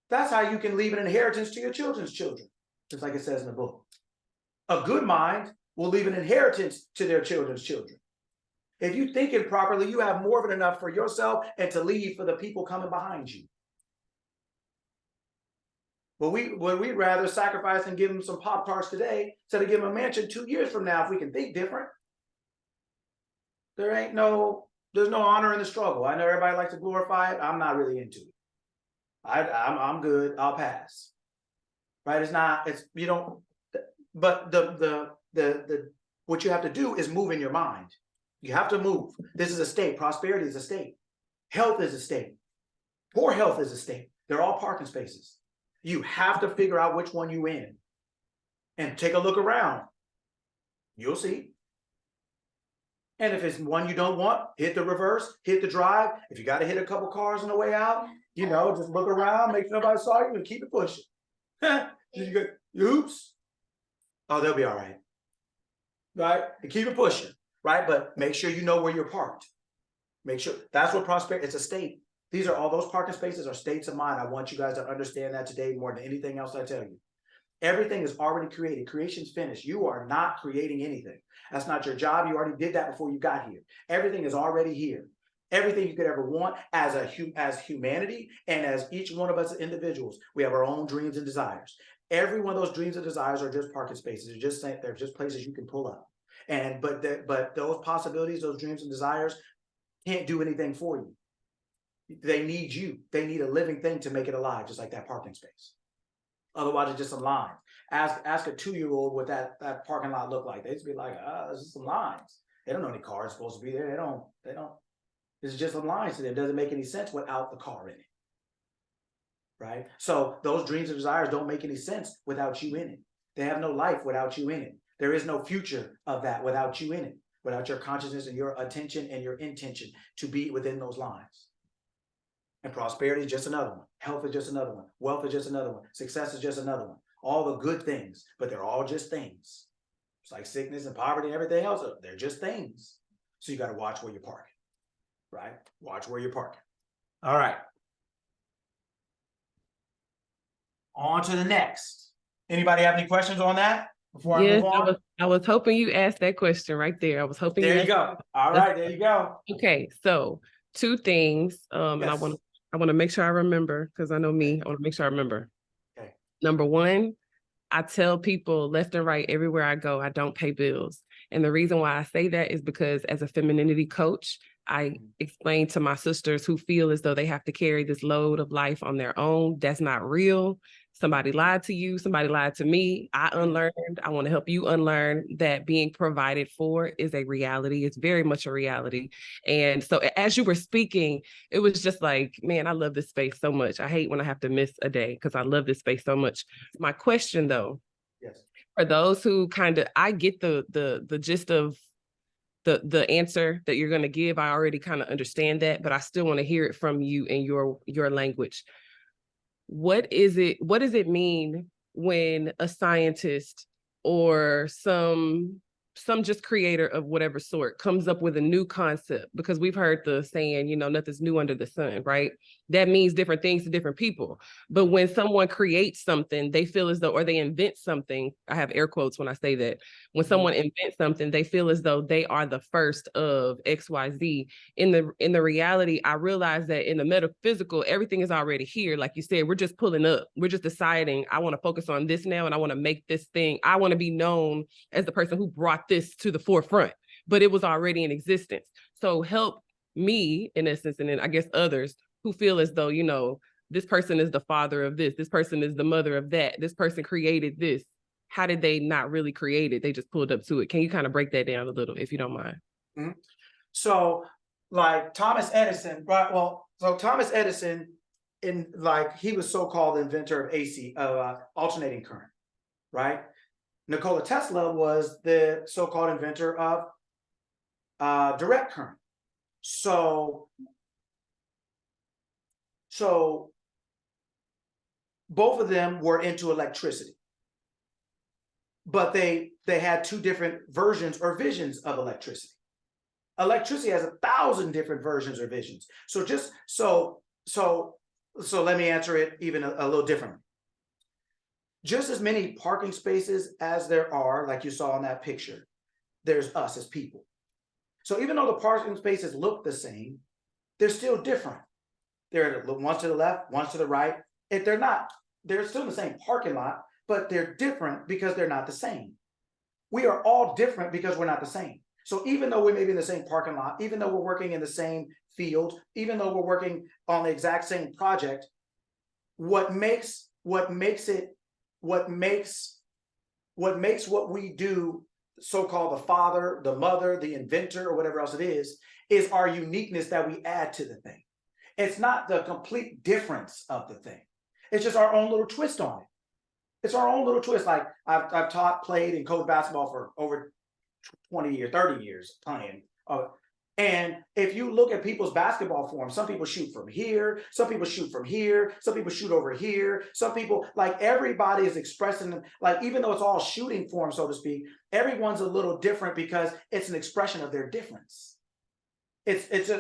A: that's how you can leave an inheritance to your children's children, just like it says in the book. A good mind will leave an inheritance to their children's children. If you think it properly, you have more than enough for yourself and to leave for the people coming behind you. But we'd rather sacrifice and give them some Pop-Tarts today instead of give them a mansion 2 years from now if we can think different. There's no honor in the struggle. I know everybody likes to glorify it. I'm not really into it. I'm good. I'll pass. Right? But what you have to do is move in your mind. You have to move. This is a state. Prosperity is a state. Health is a state. Poor health is a state. They're all parking spaces. You have to figure out which one you're in and take a look around. You'll see. And if it's one you don't want, hit the reverse, hit the drive. If you got to hit a couple cars on the way out, just look around, make sure nobody saw you and keep it pushing. Oops. Oh, they'll be all right. Right? And keep it pushing. Right? But make sure you know where you're parked. Make sure that's what prosperity, it's a state. These are all those parking spaces are states of mind. I want you guys to understand that today more than anything else I tell you. Everything is already created. Creation's finished. You are not creating anything. That's not your job. You already did that before you got here. Everything is already here. Everything you could ever want as humanity and as each one of us as individuals, we have our own dreams and desires. Every one of those dreams and desires are just parking spaces. They're just places you can pull up. But those possibilities, those dreams and desires can't do anything for you. They need you. They need a living thing to make it alive, just like that parking space. Otherwise, it's just some lines. Ask a 2-year-old what that parking lot looked like. They'd just be like, it's just some lines. They don't know any cars supposed to be there. They don't. It's just some lines to them. It doesn't make any sense without the car in it. Right? So those dreams and desires don't make any sense without you in it. They have no life without you in it. There is no future of that without you in it, without your consciousness and your attention and your intention to be within those lines. And prosperity is just another one. Health is just another one. Wealth is just another one. Success is just another one. All the good things, but they're all just things. It's like sickness and poverty and everything else. They're just things. So you got to watch where you're parking, right? Watch where you're parking. All right. On to the next. Anybody have any questions on that before I move on?
E: I was hoping you asked that question right there. I was hoping
A: There you go. All right, there you go.
E: Okay, so 2 things, and I want to make sure I remember, because I know me. I want to make sure I remember.
A: Okay.
E: Number 1, I tell people left and right everywhere I go, I don't pay bills. And the reason why I say that is because as a femininity coach, I explain to my sisters who feel as though they have to carry this load of life on their own. That's not real. Somebody lied to you. Somebody lied to me. I unlearned. I want to help you unlearn that being provided for is a reality. It's very much a reality. And so as you were speaking, it was just like, man, I love this space so much. I hate when I have to miss a day because I love this space so much. My question though,
A: yes,
E: for those who I get the gist of the answer that you're going to give. I already kind of understand that, but I still want to hear it from you in your language. What does it mean when a scientist or some just creator of whatever sort comes up with a new concept? Because we've heard the saying, nothing's new under the sun, right? that means different things to different people. But when someone creates something, they feel as though, or they invent something, I have air quotes when I say that, when someone invents something, they feel as though they are the first of XYZ. In the reality, I realize that in the metaphysical, everything is already here. Like you said, we're just pulling up. We're just deciding, I want to focus on this now, and I want to make this thing. I want to be known as the person who brought this to the forefront, but it was already in existence. So help me, in essence, and then I guess others who feel as though, you know, this person is the father of this person is the mother of that, this person created this. How did they not really create it? They just pulled up to it. Can you kind of break that down a little, if you don't mind?
A: Mhm. So like Thomas Edison, right? Well, so Thomas Edison, he was so-called inventor of AC, alternating current, right? Nikola Tesla was the so-called inventor of direct current. So both of them were into electricity, but they had two different versions or visions of electricity. Electricity has 1,000 different versions or visions. So let me answer it even a little differently. Just as many parking spaces as there are, like you saw in that picture, there's us as people. So even though the parking spaces look the same, they're still different. They're one's to the left, one's to the right. If they're not, they're still in the same parking lot, but they're different because they're not the same. We are all different because we're not the same. So even though we may be in the same parking lot, even though we're working in the same field, even though we're working on the exact same project, what makes what we do, so-called the father, the mother, the inventor, or whatever else it is our uniqueness that we add to the thing. It's not the complete difference of the thing. It's just our own little twist on it. It's our own little twist. Like I've taught, played, and coached basketball for over 20 years, 30 years playing. And if you look at people's basketball form, some people shoot from here, some people shoot from here, some people shoot over here, some people, like everybody is expressing, like even though it's all shooting form, so to speak, everyone's a little different because it's an expression of their difference.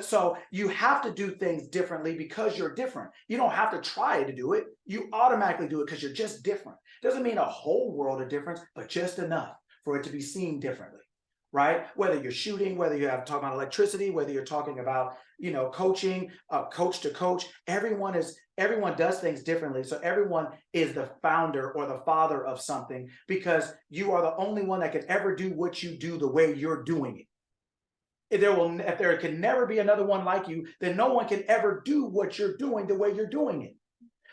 A: So you have to do things differently because you're different. You don't have to try to do it. You automatically do it because you're just different. Doesn't mean a whole world of difference, but just enough for it to be seen differently, right? Whether you're shooting, whether you're talking about electricity, whether you're talking about, you know, coaching, coach to coach, everyone does things differently. So everyone is the founder or the father of something because you are the only one that can ever do what you do the way you're doing it. If there can never be another one like you, then no one can ever do what you're doing the way you're doing it.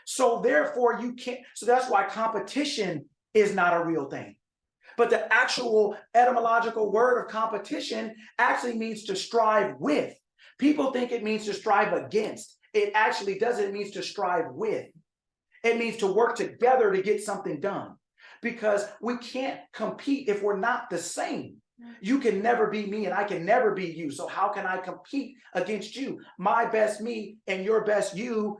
A: So therefore you can't, so that's why competition is not a real thing. But the actual etymological word of competition actually means to strive with. People think it means to strive against. It actually doesn't. It means to strive with. It means to work together to get something done. Because we can't compete if we're not the same. You can never be me and I can never be you. So how can I compete against you? My best me and your best you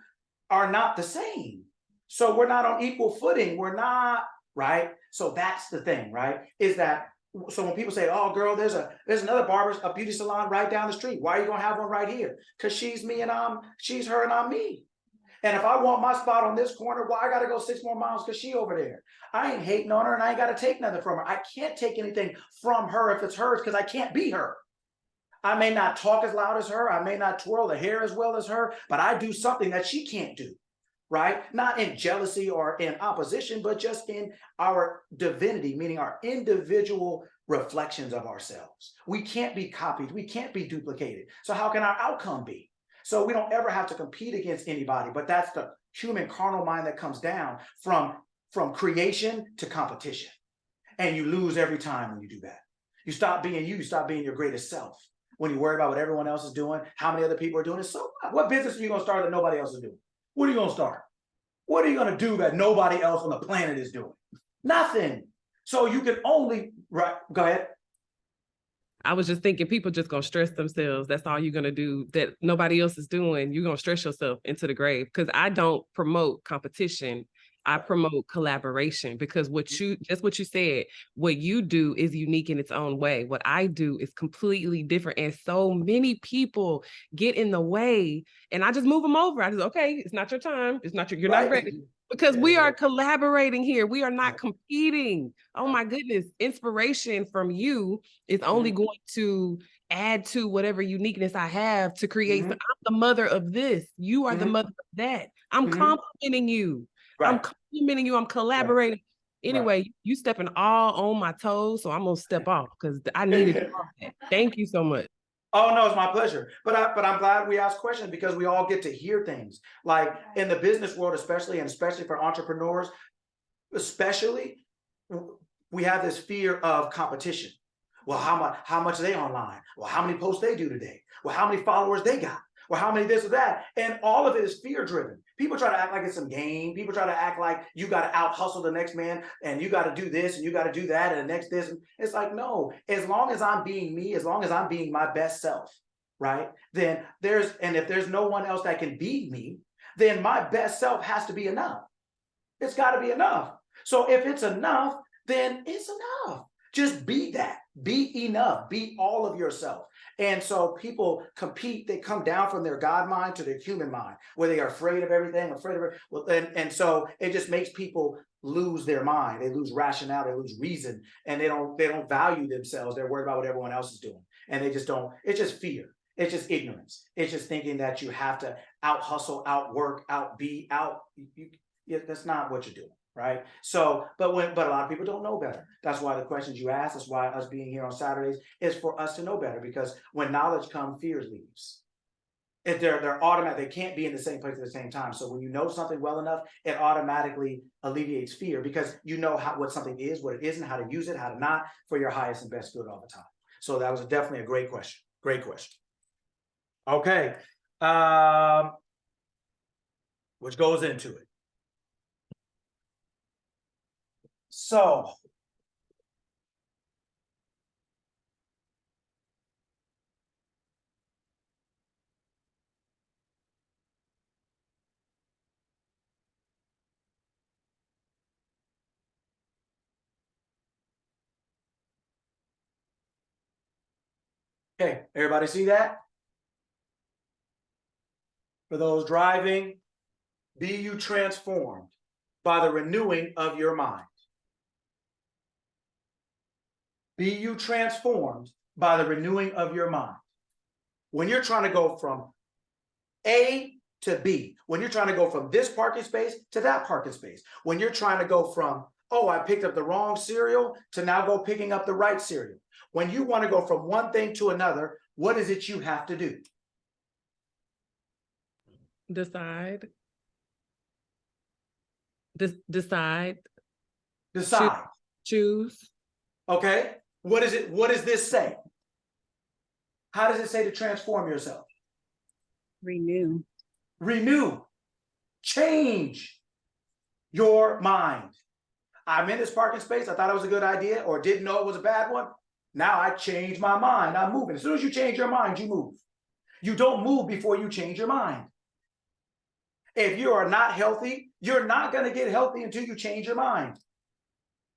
A: are not the same. So we're not on equal footing. We're not, right? So that's the thing, right? Is that, so when people say, oh girl, there's another barber, a beauty salon right down the street. Why are you gonna have one right here? Because she's me and she's her and I'm me. And if I want my spot on this corner, well, I got to go 6 more miles because she over there. I ain't hating on her and I ain't got to take nothing from her. I can't take anything from her if it's hers because I can't be her. I may not talk as loud as her. I may not twirl the hair as well as her, but I do something that she can't do, right? Not in jealousy or in opposition, but just in our divinity, meaning our individual reflections of ourselves. We can't be copied. We can't be duplicated. So how can our outcome be? So we don't ever have to compete against anybody, but that's the human carnal mind that comes down from creation to competition. And you lose every time when you do that. You stop being you stop being your greatest self. When you worry about what everyone else is doing, how many other people are doing it, so what business are you going to start that nobody else is doing? What are you going to start? What are you going to do that nobody else on the planet is doing? Nothing. So you can only, right, go ahead.
E: I was just thinking people just gonna stress themselves. That's all you're gonna do that nobody else is doing. You're gonna stress yourself into the grave. Because I don't promote competition. I promote collaboration because what you said, what you do is unique in its own way. What I do is completely different. And so many people get in the way and I just move them over. I just, okay, it's not your time. You're not ready. Because we are collaborating here. We are not competing. Oh my goodness. Inspiration from you is only going to add to whatever uniqueness I have to create. I'm the mother of this. You are the mother of that. I'm complimenting you. I'm complimenting you. I'm collaborating. Anyway, you stepping all on my toes, so I'm gonna step off because I needed that. Thank you so much.
A: Oh no, it's my pleasure. But I'm glad we asked questions because we all get to hear things. Like in the business world, especially for entrepreneurs, especially, we have this fear of competition. Well, how much are they online? Well, how many posts they do today? Well, how many followers they got? Well, how many this or that? And all of it is fear driven. People try to act like it's some game. People try to act like you got to out hustle the next man and you got to do this and you got to do that and the next this. And it's like, no, as long as I'm being me, as long as I'm being my best self, right? Then if there's no one else that can beat me, then my best self has to be enough. It's got to be enough. So if it's enough, then it's enough. Just be that. Be enough. Be all of yourself. And so people compete. They come down from their God mind to their human mind, where they are afraid of everything, Well, and so it just makes people lose their mind. They lose rationale. They lose reason, and they don't value themselves. They're worried about what everyone else is doing, and they just don't. It's just fear. It's just ignorance. It's just thinking that you have to out hustle, out work, that's not what you're doing. Right. So, but a lot of people don't know better. That's why the questions you ask, that's why us being here on Saturdays is for us to know better, because when knowledge comes, fear leaves. If they're automatic, they can't be in the same place at the same time. So when you know something well enough, it automatically alleviates fear because you know what something is, what it isn't, how to use it, how to not, for your highest and best good all the time. So that was definitely a great question. Great question. Okay. Which goes into it. So, okay, everybody see that? For those driving, be you transformed by the renewing of your mind. Be you transformed by the renewing of your mind. When you're trying to go from A to B, when you're trying to go from this parking space to that parking space, when you're trying to go from, oh, I picked up the wrong cereal to now go picking up the right cereal. When you want to go from one thing to another, what is it you have to do?
E: Decide.
A: Decide.
E: Choose.
A: Okay. What is it? What does this say? How does it say to transform yourself?
C: Renew.
A: Renew. Change your mind. I'm in this parking space. I thought it was a good idea or didn't know it was a bad one. Now I changed my mind. I'm moving. As soon as you change your mind, you move. You don't move before you change your mind. If you are not healthy, you're not going to get healthy until you change your mind.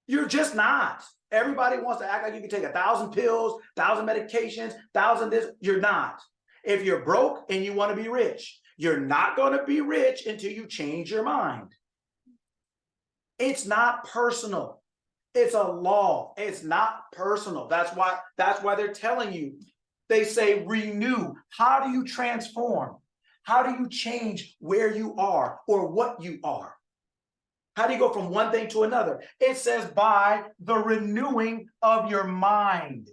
A: You're just not. Everybody wants to act like you can take 1,000 pills, 1,000 medications, 1,000 this. You're not. If you're broke and you want to be rich, you're not going to be rich until you change your mind. It's not personal. It's a law. It's not personal. That's why they're telling you. They say renew. How do you transform? How do you change where you are or what you are? How do you go from one thing to another? It says by the renewing of your mind.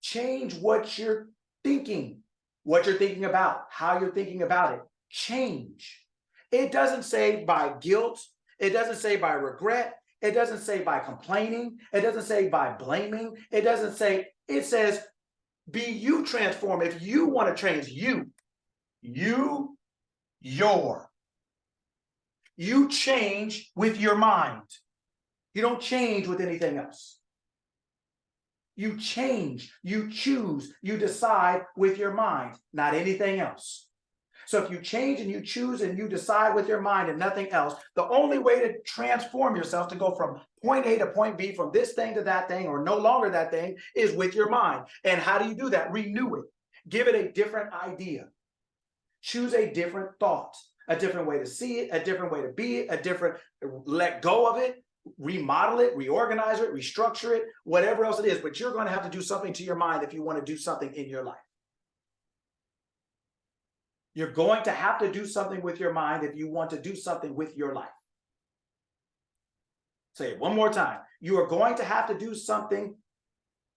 A: Change what you're thinking about, how you're thinking about it. Change. It doesn't say by guilt. It doesn't say by regret. It doesn't say by complaining. It doesn't say by blaming. It doesn't say, it says, be you transform. If you want to change you change with your mind. You don't change with anything else. You change, you choose, you decide with your mind, not anything else. So if you change and you choose and you decide with your mind and nothing else, the only way to transform yourself to go from point A to point B, from this thing to that thing, or no longer that thing, is with your mind. And how do you do that? Renew it. Give it a different idea. Choose a different thought, a different way to see it, a different way to be it, a different, let go of it, remodel it, reorganize it, restructure it, whatever else it is. But you're going to have to do something to your mind if you want to do something in your life. You're going to have to do something with your mind if you want to do something with your life. Say it one more time. You are going to have to do something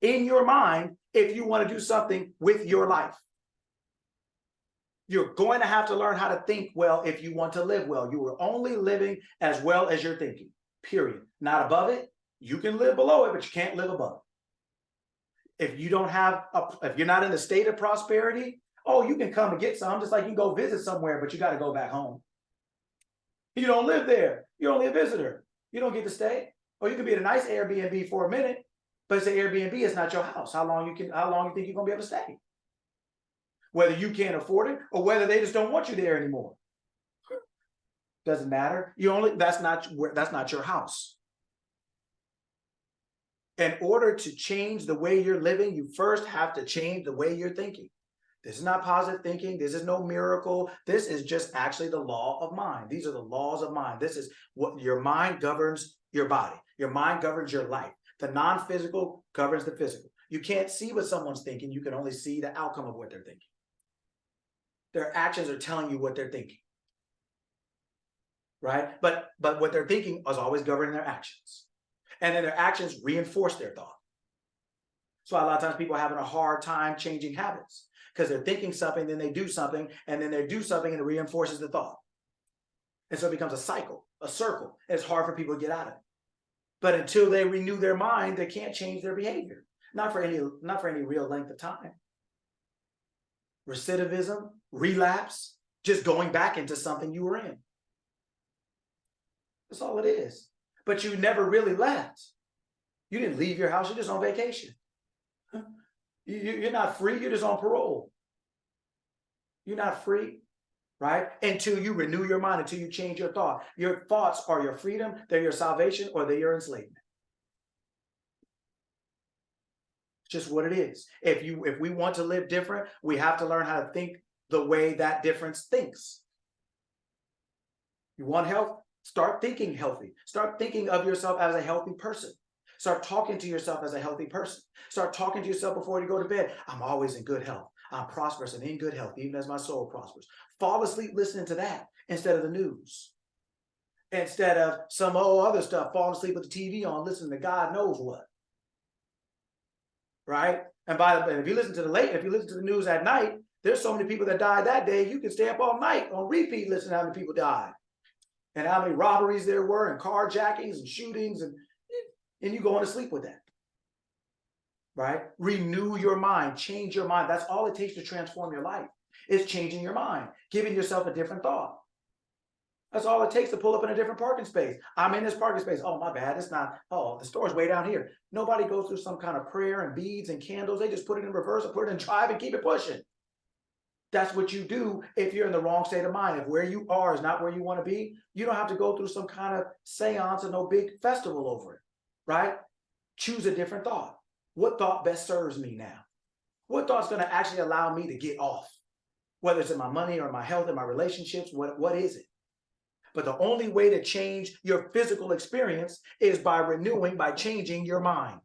A: in your mind if you want to do something with your life. You're going to have to learn how to think well if you want to live well. You are only living as well as you're thinking, period. Not above it. You can live below it, but you can't live above it. If you don't have, if you're not in a state of prosperity, oh, you can come and get some, just like you can go visit somewhere, but you got to go back home. You don't live there. You're only a visitor. You don't get to stay. Or you could be at a nice Airbnb for a minute, but it's an Airbnb, it's not your house. How long you think you're gonna be able to stay? Whether you can't afford it or whether they just don't want you there anymore. Doesn't matter. That's not your house. In order to change the way you're living, you first have to change the way you're thinking. This is not positive thinking. This is no miracle. This is just actually the law of mind. These are the laws of mind. This is what your mind governs your body. Your mind governs your life. The non-physical governs the physical. You can't see what someone's thinking. You can only see the outcome of what they're thinking. Their actions are telling you what they're thinking. Right? But what they're thinking is always governing their actions. And then their actions reinforce their thought. So a lot of times people are having a hard time changing habits. Because they're thinking something, then they do something, and then they do something, and it reinforces the thought. And so it becomes a cycle, a circle. And it's hard for people to get out of it. But until they renew their mind, they can't change their behavior. Not for any real length of time. Recidivism, relapse, just going back into something you were in. That's all it is. But you never really left. You didn't leave your house, you're just on vacation. You're not free, you're just on parole. You're not free, right? Until you renew your mind, until you change your thought. Your thoughts are your freedom, they're your salvation, or they're your enslavement. Just what it is. If we want to live different, we have to learn how to think the way that difference thinks. You want health? Start thinking healthy. Start thinking of yourself as a healthy person. Start talking to yourself as a healthy person. Start talking to yourself before you go to bed. I'm always in good health. I'm prosperous and in good health, even as my soul prospers. Fall asleep listening to that instead of the news. Instead of some other stuff, fall asleep with the TV on, listening to God knows what. Right? And if you listen to the news at night, there's so many people that died that day, you can stay up all night on repeat listening to how many people died. And how many robberies there were, and carjackings and shootings, and you going to sleep with that. Right? Renew your mind, change your mind. That's all it takes to transform your life. Is changing your mind, giving yourself a different thought. That's all it takes to pull up in a different parking space. I'm in this parking space. Oh, my bad. It's not. Oh, the store's way down here. Nobody goes through some kind of prayer and beads and candles. They just put it in reverse or put it in drive and keep it pushing. That's what you do if you're in the wrong state of mind. If where you are is not where you want to be, you don't have to go through some kind of seance or no big festival over it, right? Choose a different thought. What thought best serves me now? What thought's going to actually allow me to get off? Whether it's in my money or my health and my relationships, what is it? But the only way to change your physical experience is by renewing, by changing your mind.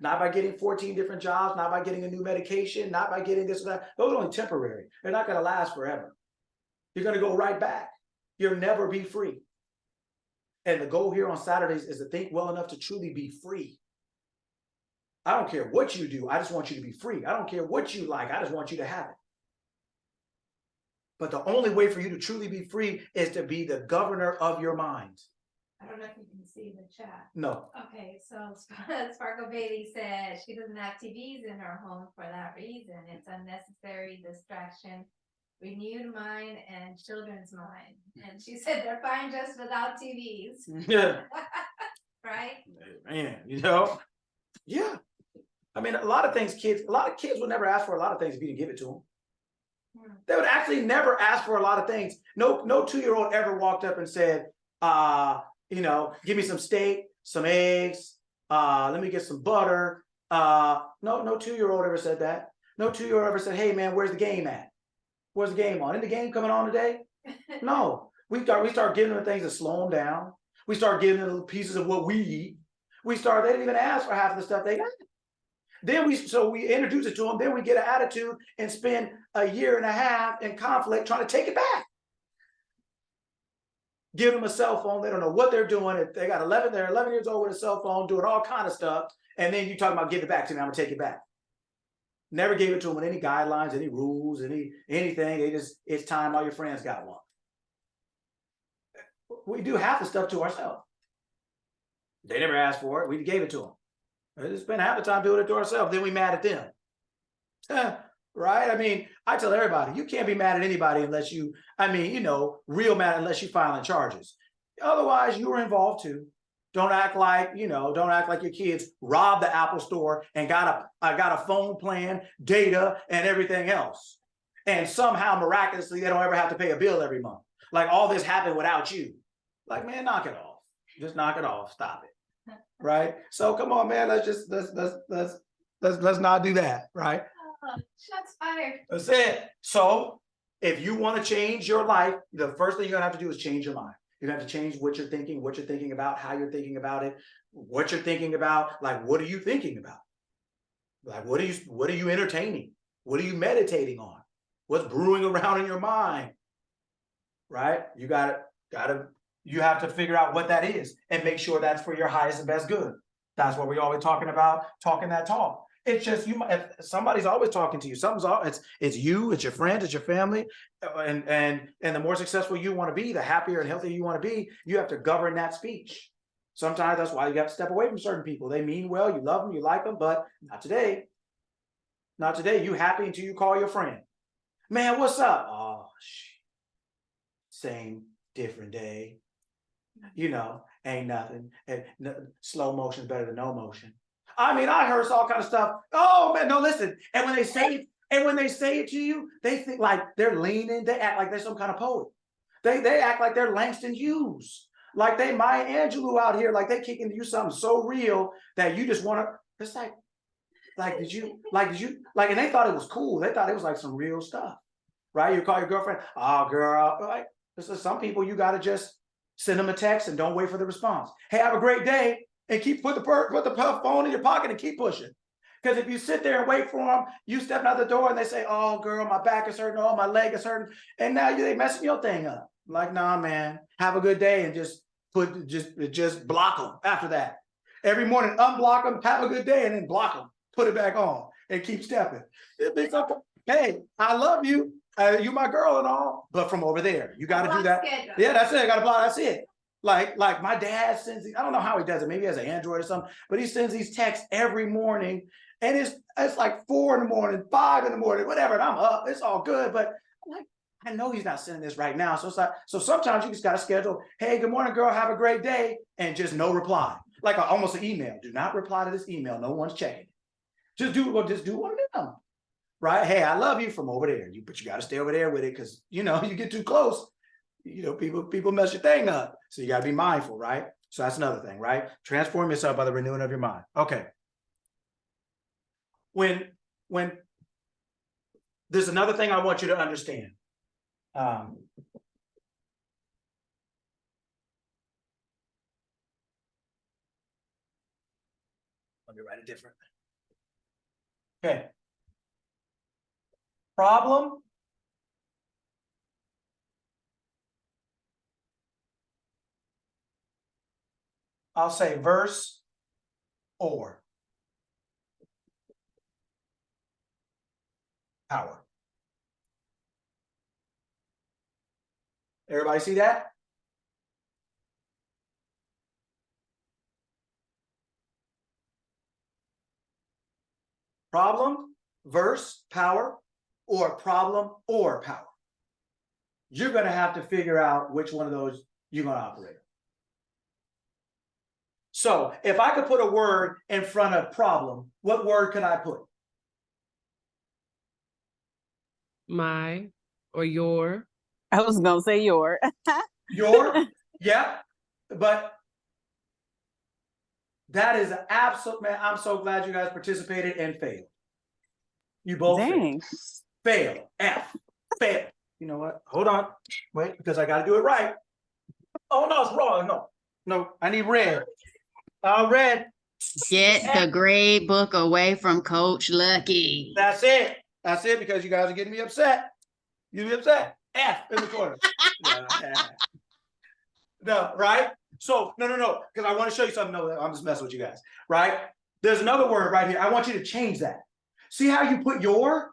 A: Not by getting 14 different jobs, not by getting a new medication, not by getting this or that. Those are only temporary. They're not going to last forever. You're going to go right back. You'll never be free. And the goal here on Saturdays is to think well enough to truly be free. I don't care what you do. I just want you to be free. I don't care what you like. I just want you to have it. But the only way for you to truly be free is to be the governor of your mind.
B: I don't know if you can see the chat.
A: No.
B: Okay, so Sparkle Bailey said she doesn't have TVs in her home for that reason. It's unnecessary distraction, renewed mind, and children's mind. And she said they're fine just without TVs.
A: Yeah.
B: Right?
A: Man, yeah. I mean, a lot of kids will never ask for a lot of things if you didn't give it to them. They would actually never ask for a lot of things. No 2-year-old ever walked up and said, give me some steak, some eggs, let me get some butter. No 2-year-old ever said that. No 2-year-old ever said, hey man, where's the game at? Where's the game on? Isn't the game coming on today? No. We start giving them things to slow them down. We start giving them little pieces of what we eat. They didn't even ask for half of the stuff they got. Then we introduce it to them, then we get an attitude and spend a year and a half in conflict trying to take it back. Give them a cell phone, they don't know what they're doing. If they got 11, they're 11 years old with a cell phone, doing all kind of stuff, and then you talking about give it back to me, I'm gonna take it back. Never gave it to them with any guidelines, any rules, anything. It's time, all your friends got one. We do half the stuff to ourselves. They never asked for it, we gave it to them. We just spend half the time doing it to ourselves, then we mad at them. Right? I mean, I tell everybody, you can't be mad at anybody unless you, real mad unless you filing charges. Otherwise, you were involved too. Don't act like your kids robbed the Apple store and got a phone plan, data, and everything else. And somehow miraculously, they don't ever have to pay a bill every month. Like all this happened without you. Like, man, knock it off. Just knock it off. Stop it. Right? So come on, man. Let's not do that, right?
B: Shots fired.
A: That's it. So if you want to change your life, the first thing you're gonna have to do is change your mind. You have to change what you're thinking about, how you're thinking about it, what you're thinking about. Like, what are you thinking about? Like, what are you entertaining? What are you meditating on? What's brewing around in your mind? Right? You you have to figure out what that is and make sure that's for your highest and best good. That's what we're always talking about, talking that talk. It's just if somebody's always talking to you. It's you, it's your friends, it's your family, and the more successful you want to be, the happier and healthier you want to be. You have to govern that speech. Sometimes that's why you have to step away from certain people. They mean well, you love them, you like them, but not today. Not today. You happy until you call your friend. Man, what's up? Oh, same different day. Ain't nothing. And slow motion is better than no motion. I mean, I heard all kind of stuff. Oh man, no, listen. And when they say it to you, they think like they're leaning. They act like they're some kind of poet. They act like they're Langston Hughes, like they Maya Angelou out here, like they kicking you something so real that you just want to. It's like did you and they thought it was cool. They thought it was like some real stuff, right? You call your girlfriend, oh girl, like this is some people you got to just send them a text and don't wait for the response. Hey, have a great day. And put the phone in your pocket and keep pushing. Because if you sit there and wait for them, you step out the door and they say, oh girl, my back is hurting, oh my leg is hurting. And now they messing your thing up. Like, nah, man, have a good day and just block them after that. Every morning, unblock them, have a good day, and then block them, put it back on and keep stepping. Hey, I love you. You my girl and all, but from over there, you got to do that.
B: Schedule.
A: Yeah, that's it. I got to block. That's it. Like my dad sends, I don't know how he does it. Maybe he has an Android or something, but he sends these texts every morning, and it's like 4 in the morning, 5 in the morning, whatever. And I'm up. It's all good, but like I know he's not sending this right now. So it's like, so sometimes you just got to schedule. Hey, good morning, girl. Have a great day, and just no reply. Like almost an email. Do not reply to this email. No one's checking. Just do one of them. Right? Hey, I love you from over there. But you got to stay over there with it because you get too close. People mess your thing up. So you got to be mindful, right? So that's another thing, right? Transform yourself by the renewing of your mind. Okay. When there's another thing I want you to understand. Let me write it different. Okay. Problem. I'll say verse or power. Everybody see that? Problem, verse, power, or problem or power. You're going to have to figure out which one of those you're going to operate. So if I could put a word in front of problem, what word could I put?
E: my, or your.
C: I was gonna say your.
A: Your, yeah, but that is an absolute, man, I'm so glad you guys participated and failed. You both
C: Dang.
A: fail, F, fail. You know what? Hold on, wait, because I gotta do it right. Oh, no, it's wrong, no, I need red. Red,
G: Get the grade book away from Coach Lucky.
A: that's it, because you guys are getting me upset. You be upset, F in the corner. No, right? So, no, because I want to show you something. No, I'm just messing with you guys, right? There's another word right here. I want you to change that. See how you put your?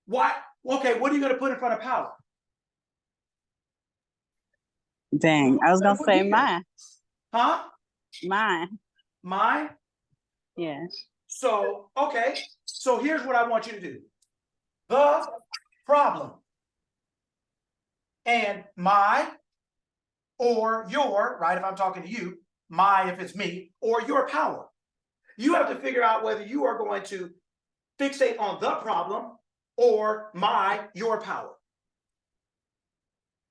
A: What? Okay, what are you going to put in front of power?
C: Dang. I was gonna
A: What
C: say
A: here?
C: mine.
A: Huh?
C: Mine.
A: Mine?
C: Yeah.
A: So, okay. So here's what I want you to do. The problem. And my or your, right? If I'm talking to you, my if it's me, or your power. You have to figure out whether you are going to fixate on the problem or your power.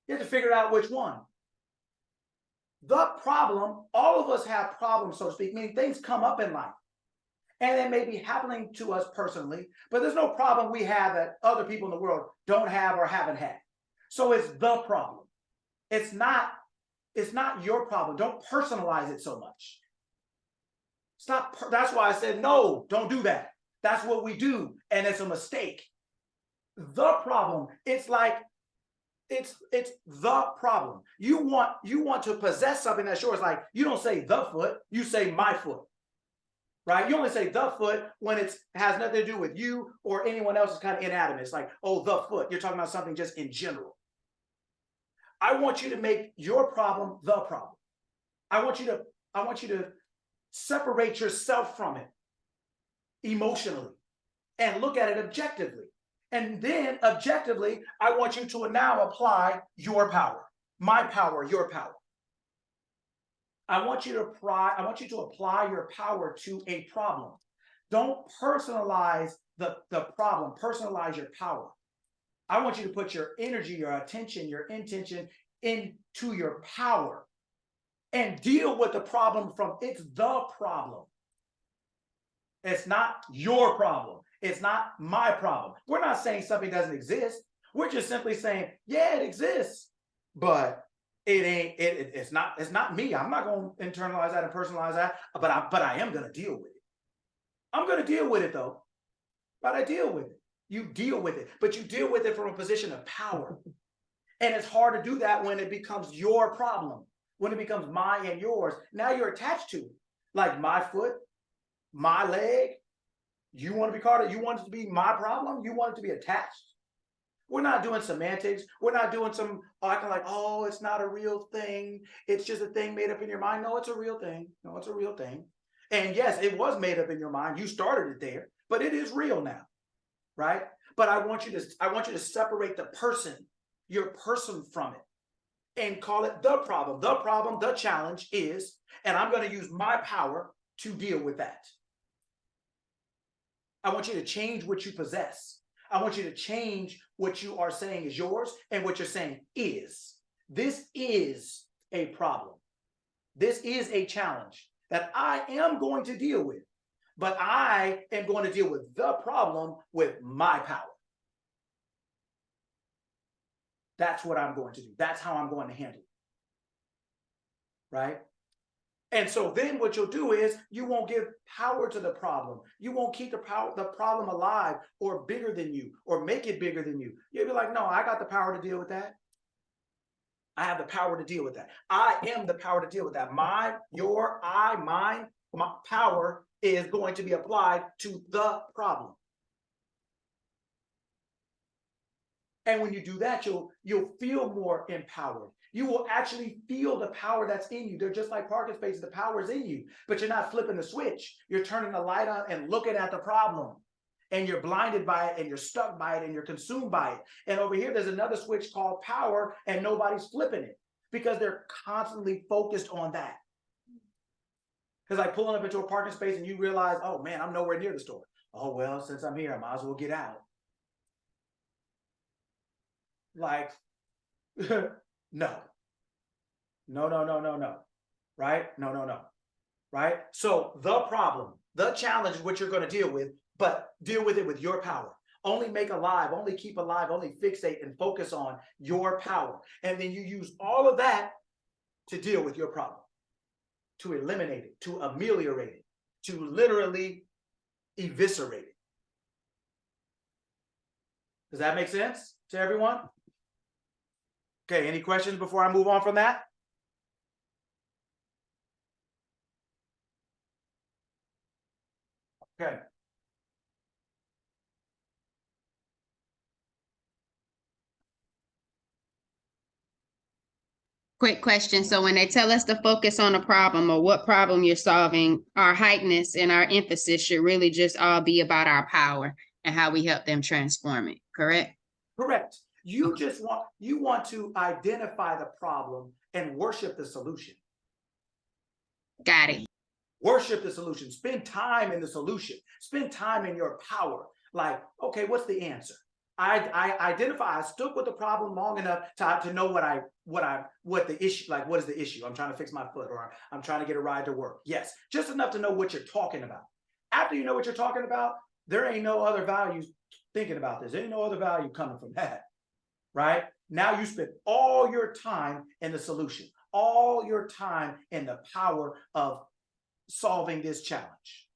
A: You have to figure out which one. The problem, all of us have problems, so to speak, meaning things come up in life. And they may be happening to us personally, but there's no problem we have that other people in the world don't have or haven't had. So it's the problem. It's not your problem. Don't personalize it so much. Stop. That's why I said, no, don't do that. That's what we do. And it's a mistake. The problem, it's like, it's the problem. You want to possess something that's yours. Like, you don't say the foot, you say my foot. Right? You only say the foot when it has nothing to do with you or anyone else. Is kind of inanimate. It's like, oh, the foot. You're talking about something just in general. I want you to make your problem the problem. I want you to separate yourself from it emotionally and look at it objectively. And then objectively, I want you to now apply your power, my power, your power. I want you to apply your power to a problem. Don't personalize the problem, personalize your power. I want you to put your energy, your attention, your intention into your power and deal with the problem from it's the problem. It's not your problem. It's not my problem. We're not saying something doesn't exist. We're just simply saying, yeah, it exists, but it's not me. I'm not going to internalize that and personalize that, but I am going to deal with it. I'm going to deal with it though, but I deal with it. You deal with it, but you deal with it from a position of power. And it's hard to do that when it becomes your problem, when it becomes mine and yours. Now you're attached to it, like my foot, my leg. You want to be caught? You want it to be my problem? You want it to be attached? We're not doing semantics. We're not doing some acting like, oh, it's not a real thing. It's just a thing made up in your mind. No, it's a real thing. No, it's a real thing. And yes, it was made up in your mind. You started it there, but it is real now, right? But I want you to separate the person, your person from it, and call it the problem. The problem, the challenge is, and I'm going to use my power to deal with that. I want you to change what you possess. I want you to change what you are saying is yours and what you're saying is. This is a problem. This is a challenge that I am going to deal with, but I am going to deal with the problem with my power. That's what I'm going to do. That's how I'm going to handle it. Right? And so then what you'll do is you won't give power to the problem. You won't keep the problem alive or bigger than you or make it bigger than you. You'll be like, no, I got the power to deal with that. I have the power to deal with that. I am the power to deal with that. My power is going to be applied to the problem. And when you do that, you'll feel more empowered. You will actually feel the power that's in you. They're just like parking spaces. The power is in you, but you're not flipping the switch. You're turning the light on and looking at the problem. And you're blinded by it and you're stuck by it and you're consumed by it. And over here, there's another switch called power and nobody's flipping it because they're constantly focused on that. Because like pulling up into a parking space and you realize, oh man, I'm nowhere near the store. Oh, well, since I'm here, I might as well get out. like, no. No, no, no, no, no. Right? No, no, no. Right? So the problem, the challenge is what you're going to deal with, but deal with it with your power. Only make alive, only keep alive, only fixate and focus on your power. And then you use all of that to deal with your problem, to eliminate it, to ameliorate it, to literally eviscerate it. Does that make sense to everyone? Okay, any questions before I move on from that? Okay.
G: Quick question. So when they tell us to focus on a problem or what problem you're solving, our heightness and our emphasis should really just all be about our power and how we help them transform it, correct?
A: Correct. You want to identify the problem and worship the solution.
G: Got it.
A: Worship the solution. Spend time in the solution. Spend time in your power. Like, okay, what's the answer? I stuck with the problem long enough to know what the issue, like, what is the issue? I'm trying to fix my foot, or I'm trying to get a ride to work. Yes, just enough to know what you're talking about. After you know what you're talking about, there ain't no other values thinking about this. There ain't no other value coming from that, right? Now you spend all your time in the solution, all your time in the power of solving this challenge.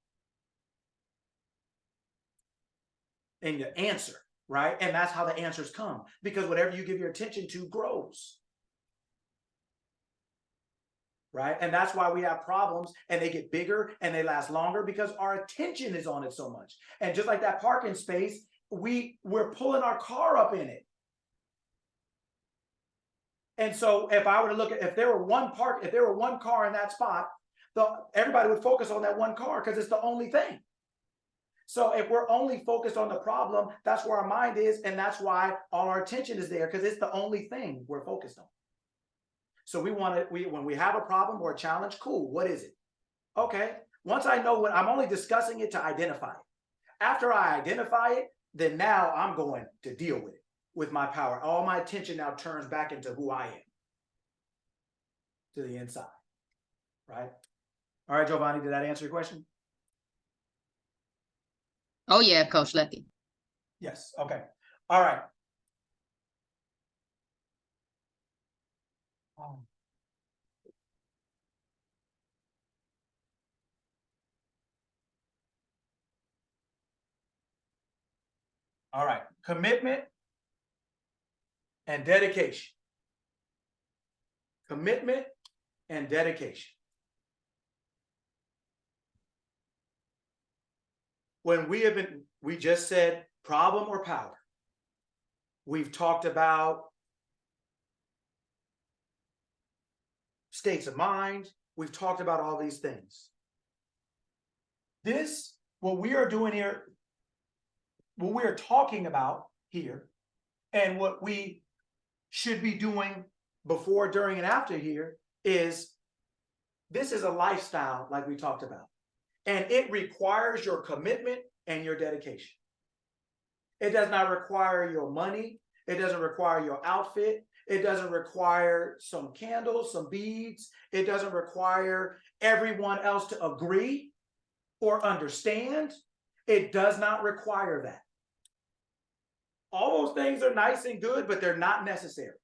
A: And the answer, right? And that's how the answers come, because whatever you give your attention to grows. Right? And that's why we have problems, and they get bigger and they last longer, because our attention is on it so much. And just like that parking space, we're pulling our car up in it. And so if I were to look at, if there were one car in that spot, everybody would focus on that one car because it's the only thing. So if we're only focused on the problem, that's where our mind is, and that's why all our attention is there, because it's the only thing we're focused on. So when we have a problem or a challenge, cool, what is it? Okay, once I know I'm only discussing it to identify it. After I identify it, then now I'm going to deal with it with my power. All my attention now turns back into who I am, to the inside, right? All right, Giovanni, did that answer your question?
G: Oh yeah, Coach Lucky.
A: Yes, okay, all right. All right, commitment and dedication. Commitment and dedication. When we just said problem or power. We've talked about states of mind. We've talked about all these things. What we are doing here, what we are talking about here, and what we should be doing before, during, and after here is, this is a lifestyle like we talked about. And it requires your commitment and your dedication. It does not require your money. It doesn't require your outfit. It doesn't require some candles, some beads. It doesn't require everyone else to agree or understand. It does not require that. All those things are nice and good, but they're not necessary.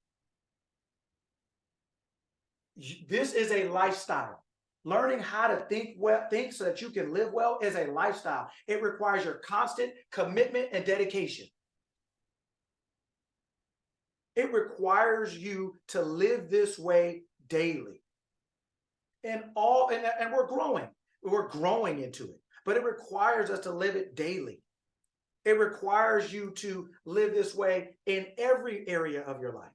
A: This is a lifestyle. Learning how to think so that you can live well is a lifestyle. It requires your constant commitment and dedication. It requires you to live this way daily. And we're growing. We're growing into it. But it requires us to live it daily. It requires you to live this way in every area of your life.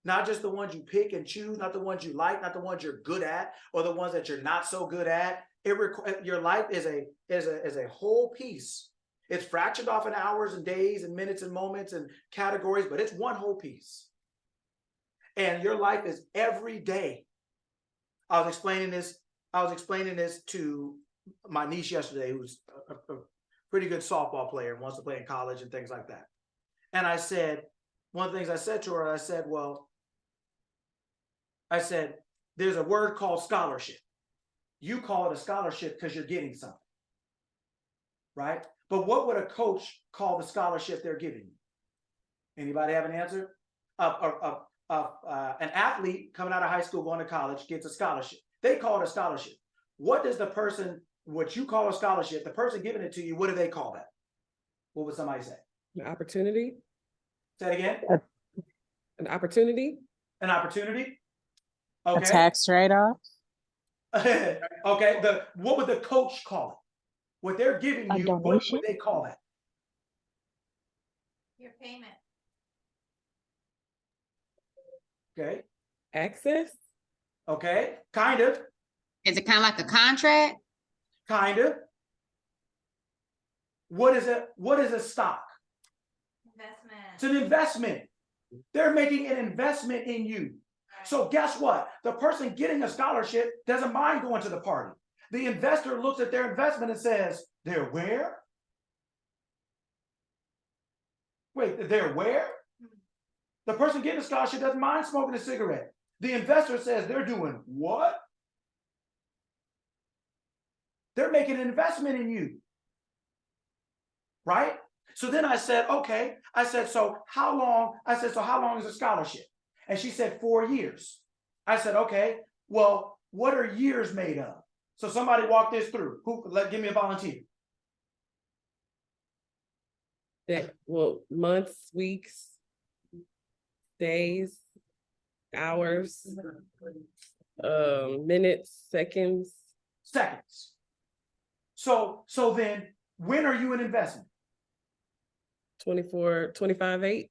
A: Not just the ones you pick and choose, not the ones you like, not the ones you're good at, or the ones that you're not so good at. Your life is a whole piece. It's fractured off in hours and days and minutes and moments and categories, but it's one whole piece. And your life is every day. I was explaining this to my niece yesterday, who's a pretty good softball player and wants to play in college and things like that. And I said, one of the things I said to her, I said, well, I said, there's a word called scholarship. You call it a scholarship because you're getting something, right? But what would a coach call the scholarship they're giving you? Anybody have an answer? An athlete coming out of high school going to college gets a scholarship. They call it a scholarship. What does the person, what you call a scholarship, the person giving it to you, what do they call that? What would somebody say?
E: An opportunity.
A: Say it again.
E: An opportunity.
A: An opportunity.
C: A
A: Okay.
C: tax write-off.
A: Okay. What would the coach call it? What they're giving
H: A
A: you, what
H: donation?
A: would they call that?
B: Your payment.
A: Okay.
E: Access.
A: Okay. Kind of.
G: Is it kind of like a contract?
A: Kind of. What is it? What is a stock?
B: Investment.
A: It's an investment. They're making an investment in you.
B: Right.
A: So guess what? The person getting a scholarship doesn't mind going to the party. The investor looks at their investment and says, they're where? Wait, they're where? The person getting a scholarship doesn't mind smoking a cigarette. The investor says they're doing what? They're making an investment in you. Right? So then I said, okay. I said, so how long? I said, so how long is a scholarship? And she said, 4 years. I said, okay, well, what are years made of? So somebody walk this through. Give me a volunteer.
E: Months, weeks, days, hours, minutes, seconds.
A: Seconds. So then when are you an investment?
E: 25/8.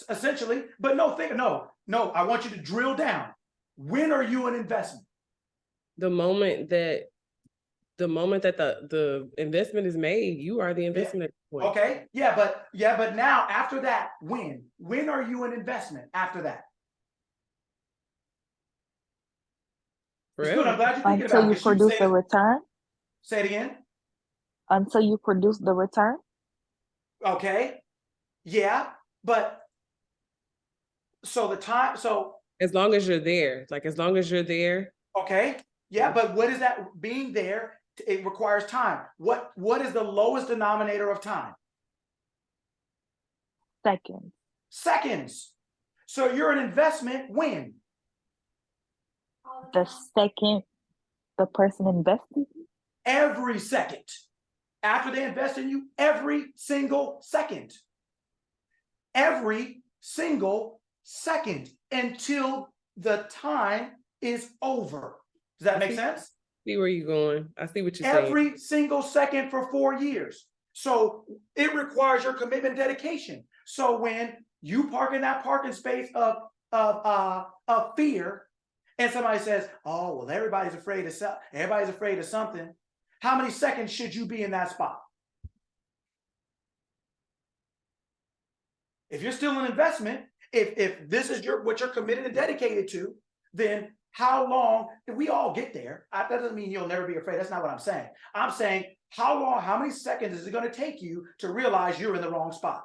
A: Essentially, but no, I want you to drill down. When are you an investment?
E: The moment that the investment is made, you are the investment at that point.
A: Okay, but now after that, when are you an investment after that? It's good. I'm
E: Forever.
A: glad you're thinking
H: Until
A: about
H: you
A: it. 'Cause you
H: produce
A: say
H: the return?
A: Say it again.
H: Until you produce the return?
A: Okay, yeah, but so the time, so
E: As long as you're there, as long as you're there.
A: okay, yeah, but what is that being there? It requires time. What is the lowest denominator of time?
H: Seconds.
A: Seconds. So you're an investment when?
B: All
H: The
B: time.
H: second the person invested?
A: Every second. After they invest in you, every single second. Every single second until the time is over. Does that make sense?
E: See where you're going. I see what you're saying.
A: Every single second for 4 years. So it requires your commitment, dedication. So when you park in that parking space of fear, and somebody says, "Oh, well, everybody's afraid of something," how many seconds should you be in that spot? If you're still an investment, if this is what you're committed and dedicated to, then how long? If we all get there, that doesn't mean you'll never be afraid. That's not what I'm saying. I'm saying how long, how many seconds is it going to take you to realize you're in the wrong spot?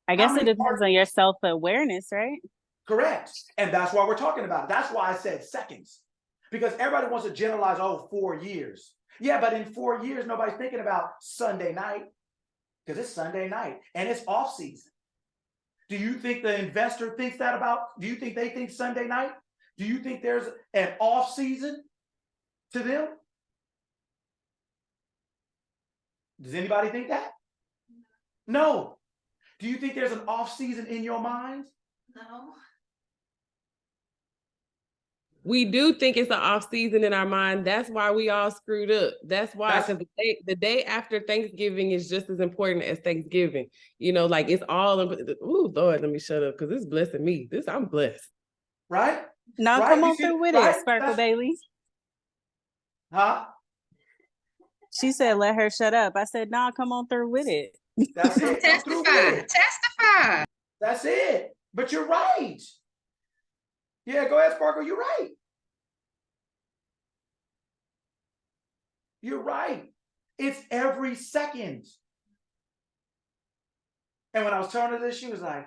C: I guess it depends on your self-awareness, right?
A: Correct. And that's why we're talking about it. That's why I said seconds. Because everybody wants to generalize, 4 years. Yeah, but in 4 years, nobody's thinking about Sunday night. Because it's Sunday night and it's off season. Do you think the investor thinks that about? Do you think they think Sunday night? Do you think there's an off season to them? Does anybody think that? No. Do you think there's an off season in your mind?
B: No.
E: We do think it's an off season in our mind. That's why we all screwed up. That's why, because the day after Thanksgiving is just as important as Thanksgiving. It's all. Ooh, Lord, let me shut up because it's blessing me. I'm blessed.
A: Right?
C: Now
A: Right?
C: come
A: You
C: on
A: see-
C: through with
A: right?
C: it, Sparkle Bailey.
A: Huh?
C: She said, "Let her shut up." I said, "Nah, come on through with it."
A: That's it. Come through with
G: Testify.
A: it.
G: Testify.
A: That's it. But you're right. Yeah, go ahead, Sparkle. You're right. You're right. It's every second. And when I was telling her this, she was like,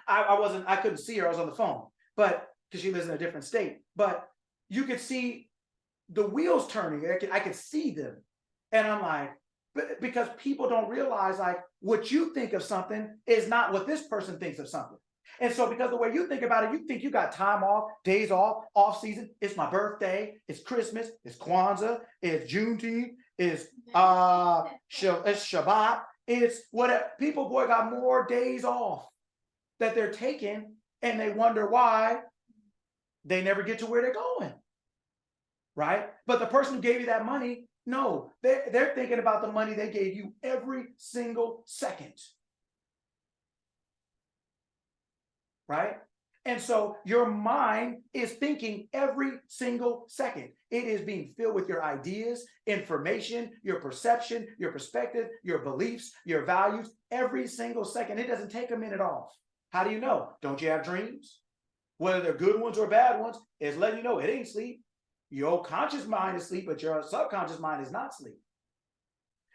A: I couldn't see her, I was on the phone, but because she lives in a different state, but you could see the wheels turning. I could see them. And I'm like, because people don't realize like what you think of something is not what this person thinks of something. And so because the way you think about it, you think you got time off, days off season. It's my birthday, it's Christmas, it's Kwanzaa, it's Juneteenth, it's Shabbat, it's whatever. People, boy, got more days off that they're taking, and they wonder why they never get to where they're going. Right? But the person who gave you that money, no, they're thinking about the money they gave you every single second. Right? And so your mind is thinking every single second. It is being filled with your ideas, information, your perception, your perspective, your beliefs, your values, every single second. It doesn't take a minute off. How do you know? Don't you have dreams? Whether they're good ones or bad ones, it's letting you know it ain't sleep. Your conscious mind is asleep, but your subconscious mind is not asleep.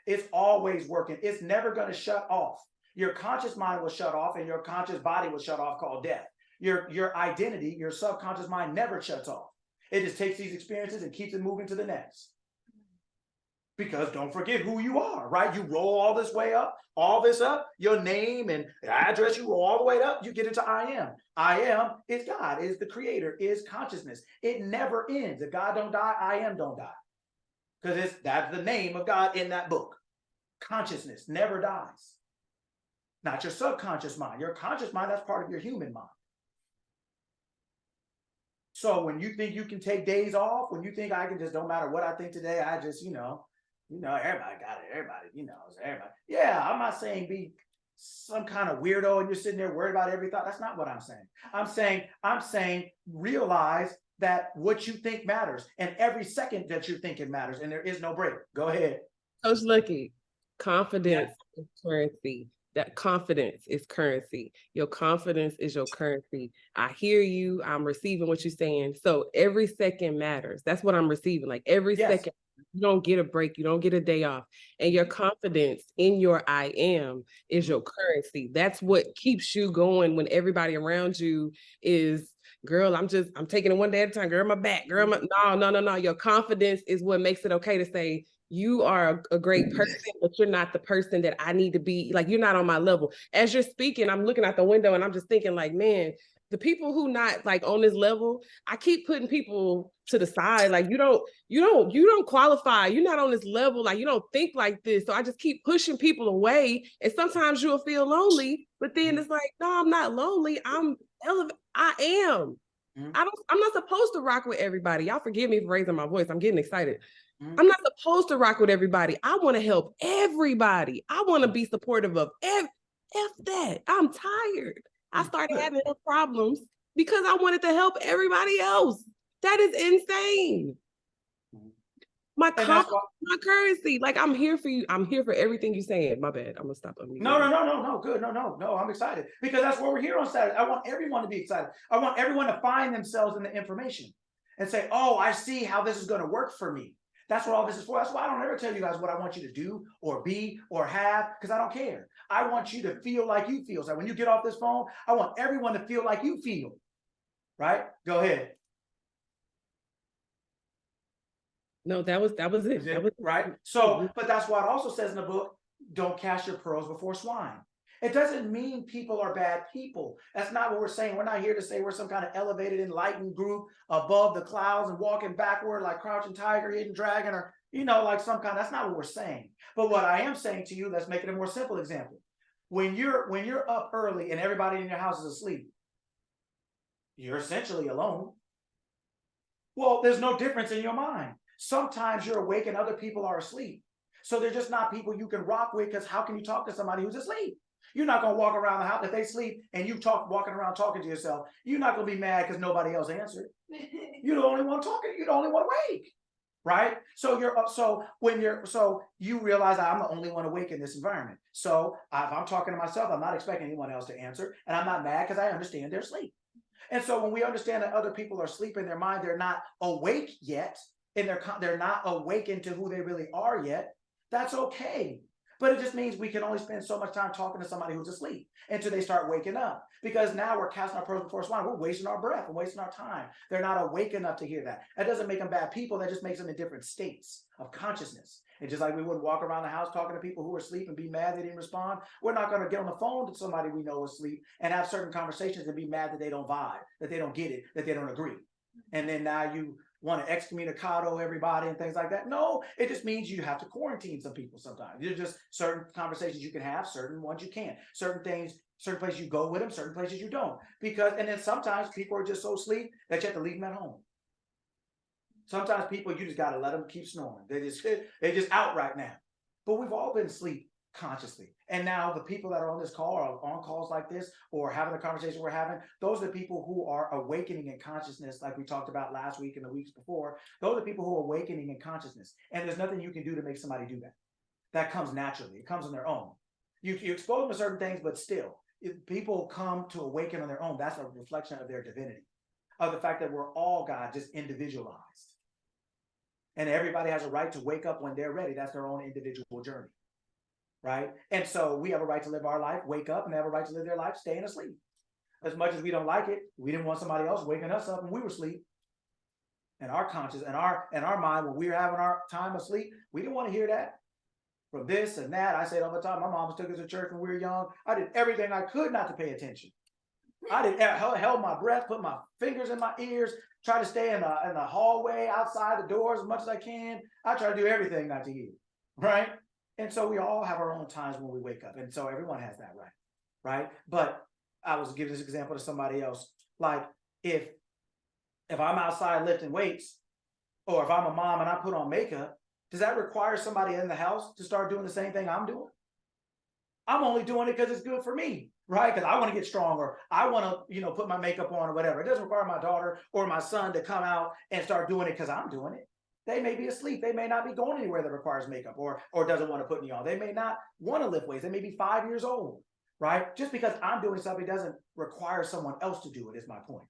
A: It's always working. It's never going to shut off. Your conscious mind will shut off and your conscious body will shut off, called death. Your identity, your subconscious mind never shuts off. It just takes these experiences and keeps it moving to the next. Because don't forget who you are, right? You roll all this up, your name and address, you roll all the way up, you get into I am. I am is God, is the creator, is consciousness. It never ends. If God don't die, I am don't die. Because that's the name of God in that book. Consciousness never dies. Not your subconscious mind. Your conscious mind, that's part of your human mind. So when you think you can take days off, when you think I can just, don't matter what I think today, I just, everybody got it. Everybody, everybody. Yeah, I'm not saying be some kind of weirdo and you're sitting there worried about every thought. That's not what I'm saying. I'm saying realize that what you think matters, and every second that you're thinking matters, and there is no break. Go ahead.
E: Coach Lucky, confidence is currency. That confidence is currency. Your confidence is your currency. I hear you. I'm receiving what you're saying. So every second matters. That's what I'm receiving. Like every second, you don't get a break. You don't get a day off. And your confidence in your I am is your currency. That's what keeps you going when everybody around you is, girl, I'm taking it one day at a time. Girl, my back. Girl, no. Your confidence is what makes it okay to say, you are a great person, but you're not the person that I need to be. Like, you're not on my level. As you're speaking, I'm looking out the window and I'm just thinking like, man, the people who not like on this level, I keep putting people to the side. Like, you don't qualify. You're not on this level. Like, you don't think like this. So I just keep pushing people away. And sometimes you'll feel lonely, but then it's like, no, I'm not lonely. I am. I'm not supposed to rock with everybody. Y'all forgive me for raising my voice. I'm getting excited. I'm not supposed to rock with everybody. I want to help everybody. I want to be supportive of that. I'm tired. I started having problems because I wanted to help everybody else. That is insane. My currency. Like, I'm here for you. I'm here for everything you're saying. My bad. I'm gonna stop.
A: No. Good. No. I'm excited because that's what we're here on Saturday. I want everyone to be excited. I want everyone to find themselves in the information and say, oh, I see how this is going to work for me. That's what all this is for. That's why I don't ever tell you guys what I want you to do or be or have, because I don't care. I want you to feel like you feel. So when you get off this phone, I want everyone to feel like you feel. Right? Go ahead.
E: No, that was it. That was
A: right. So, but that's why it also says in the book, don't cast your pearls before swine. It doesn't mean people are bad people. That's not what we're saying. We're not here to say we're some kind of elevated, enlightened group above the clouds and walking backward like Crouching Tiger, Hidden Dragon, or, like some kind. That's not what we're saying. But what I am saying to you, let's make it a more simple example. When you're up early and everybody in your house is asleep, you're essentially alone. Well, there's no difference in your mind. Sometimes you're awake and other people are asleep. So they're just not people you can rock with, because how can you talk to somebody who's asleep? You're not going to walk around the house. If they sleep and you walking around talking to yourself, you're not going to be mad because nobody else answered. You're the only one talking. You're the only one awake. Right? So you realize I'm the only one awake in this environment. So if I'm talking to myself, I'm not expecting anyone else to answer. And I'm not mad because I understand they're asleep. And so when we understand that other people are asleep in their mind, they're not awake yet, and they're not awakened to who they really are yet, that's okay. But it just means we can only spend so much time talking to somebody who's asleep until they start waking up. Because now we're casting our pearls before swine. We're wasting our breath and wasting our time. They're not awake enough to hear that. That doesn't make them bad people. That just makes them in different states of consciousness. And just like we wouldn't walk around the house talking to people who are asleep and be mad they didn't respond, we're not going to get on the phone to somebody we know is asleep and have certain conversations and be mad that they don't vibe, that they don't get it, that they don't agree. And then now you want to excommunicado everybody and things like that. No, it just means you have to quarantine some people sometimes. There's just certain conversations you can have, certain ones you can't. Certain things, certain places you go with them, certain places you don't. Because, and then sometimes people are just so asleep that you have to leave them at home. Sometimes people, you just got to let them keep snoring. They're just out right now. But we've all been asleep consciously. And now the people that are on this call or on calls like this or having the conversation we're having, those are the people who are awakening in consciousness, like we talked about last week and the weeks before. Those are people who are awakening in consciousness. And there's nothing you can do to make somebody do that. That comes naturally. It comes on their own. You expose them to certain things, but still, if people come to awaken on their own, that's a reflection of their divinity, of the fact that we're all God, just individualized. And everybody has a right to wake up when they're ready. That's their own individual journey. Right? And so we have a right to live our life, wake up, and have a right to live their life staying asleep. As much as we don't like it, we didn't want somebody else waking us up when we were asleep. And our conscience and our mind, when we were having our time of sleep, we didn't want to hear that. From this and that, I say it all the time. My mom took us to church when we were young. I did everything I could not to pay attention. I held my breath, put my fingers in my ears, try to stay in the hallway, outside the doors as much as I can. I try to do everything not to hear. Right? And so we all have our own times when we wake up. And so everyone has that right. Right. But I was giving this example to somebody else. Like if I'm outside lifting weights, or if I'm a mom and I put on makeup, does that require somebody in the house to start doing the same thing I'm doing? I'm only doing it because it's good for me, right? Because I want to get stronger. I want to, put my makeup on or whatever. It doesn't require my daughter or my son to come out and start doing it because I'm doing it. They may be asleep. They may not be going anywhere that requires makeup or doesn't want to put me on. They may not want to lift weights. They may be 5 years old, right? Just because I'm doing something doesn't require someone else to do it, is my point,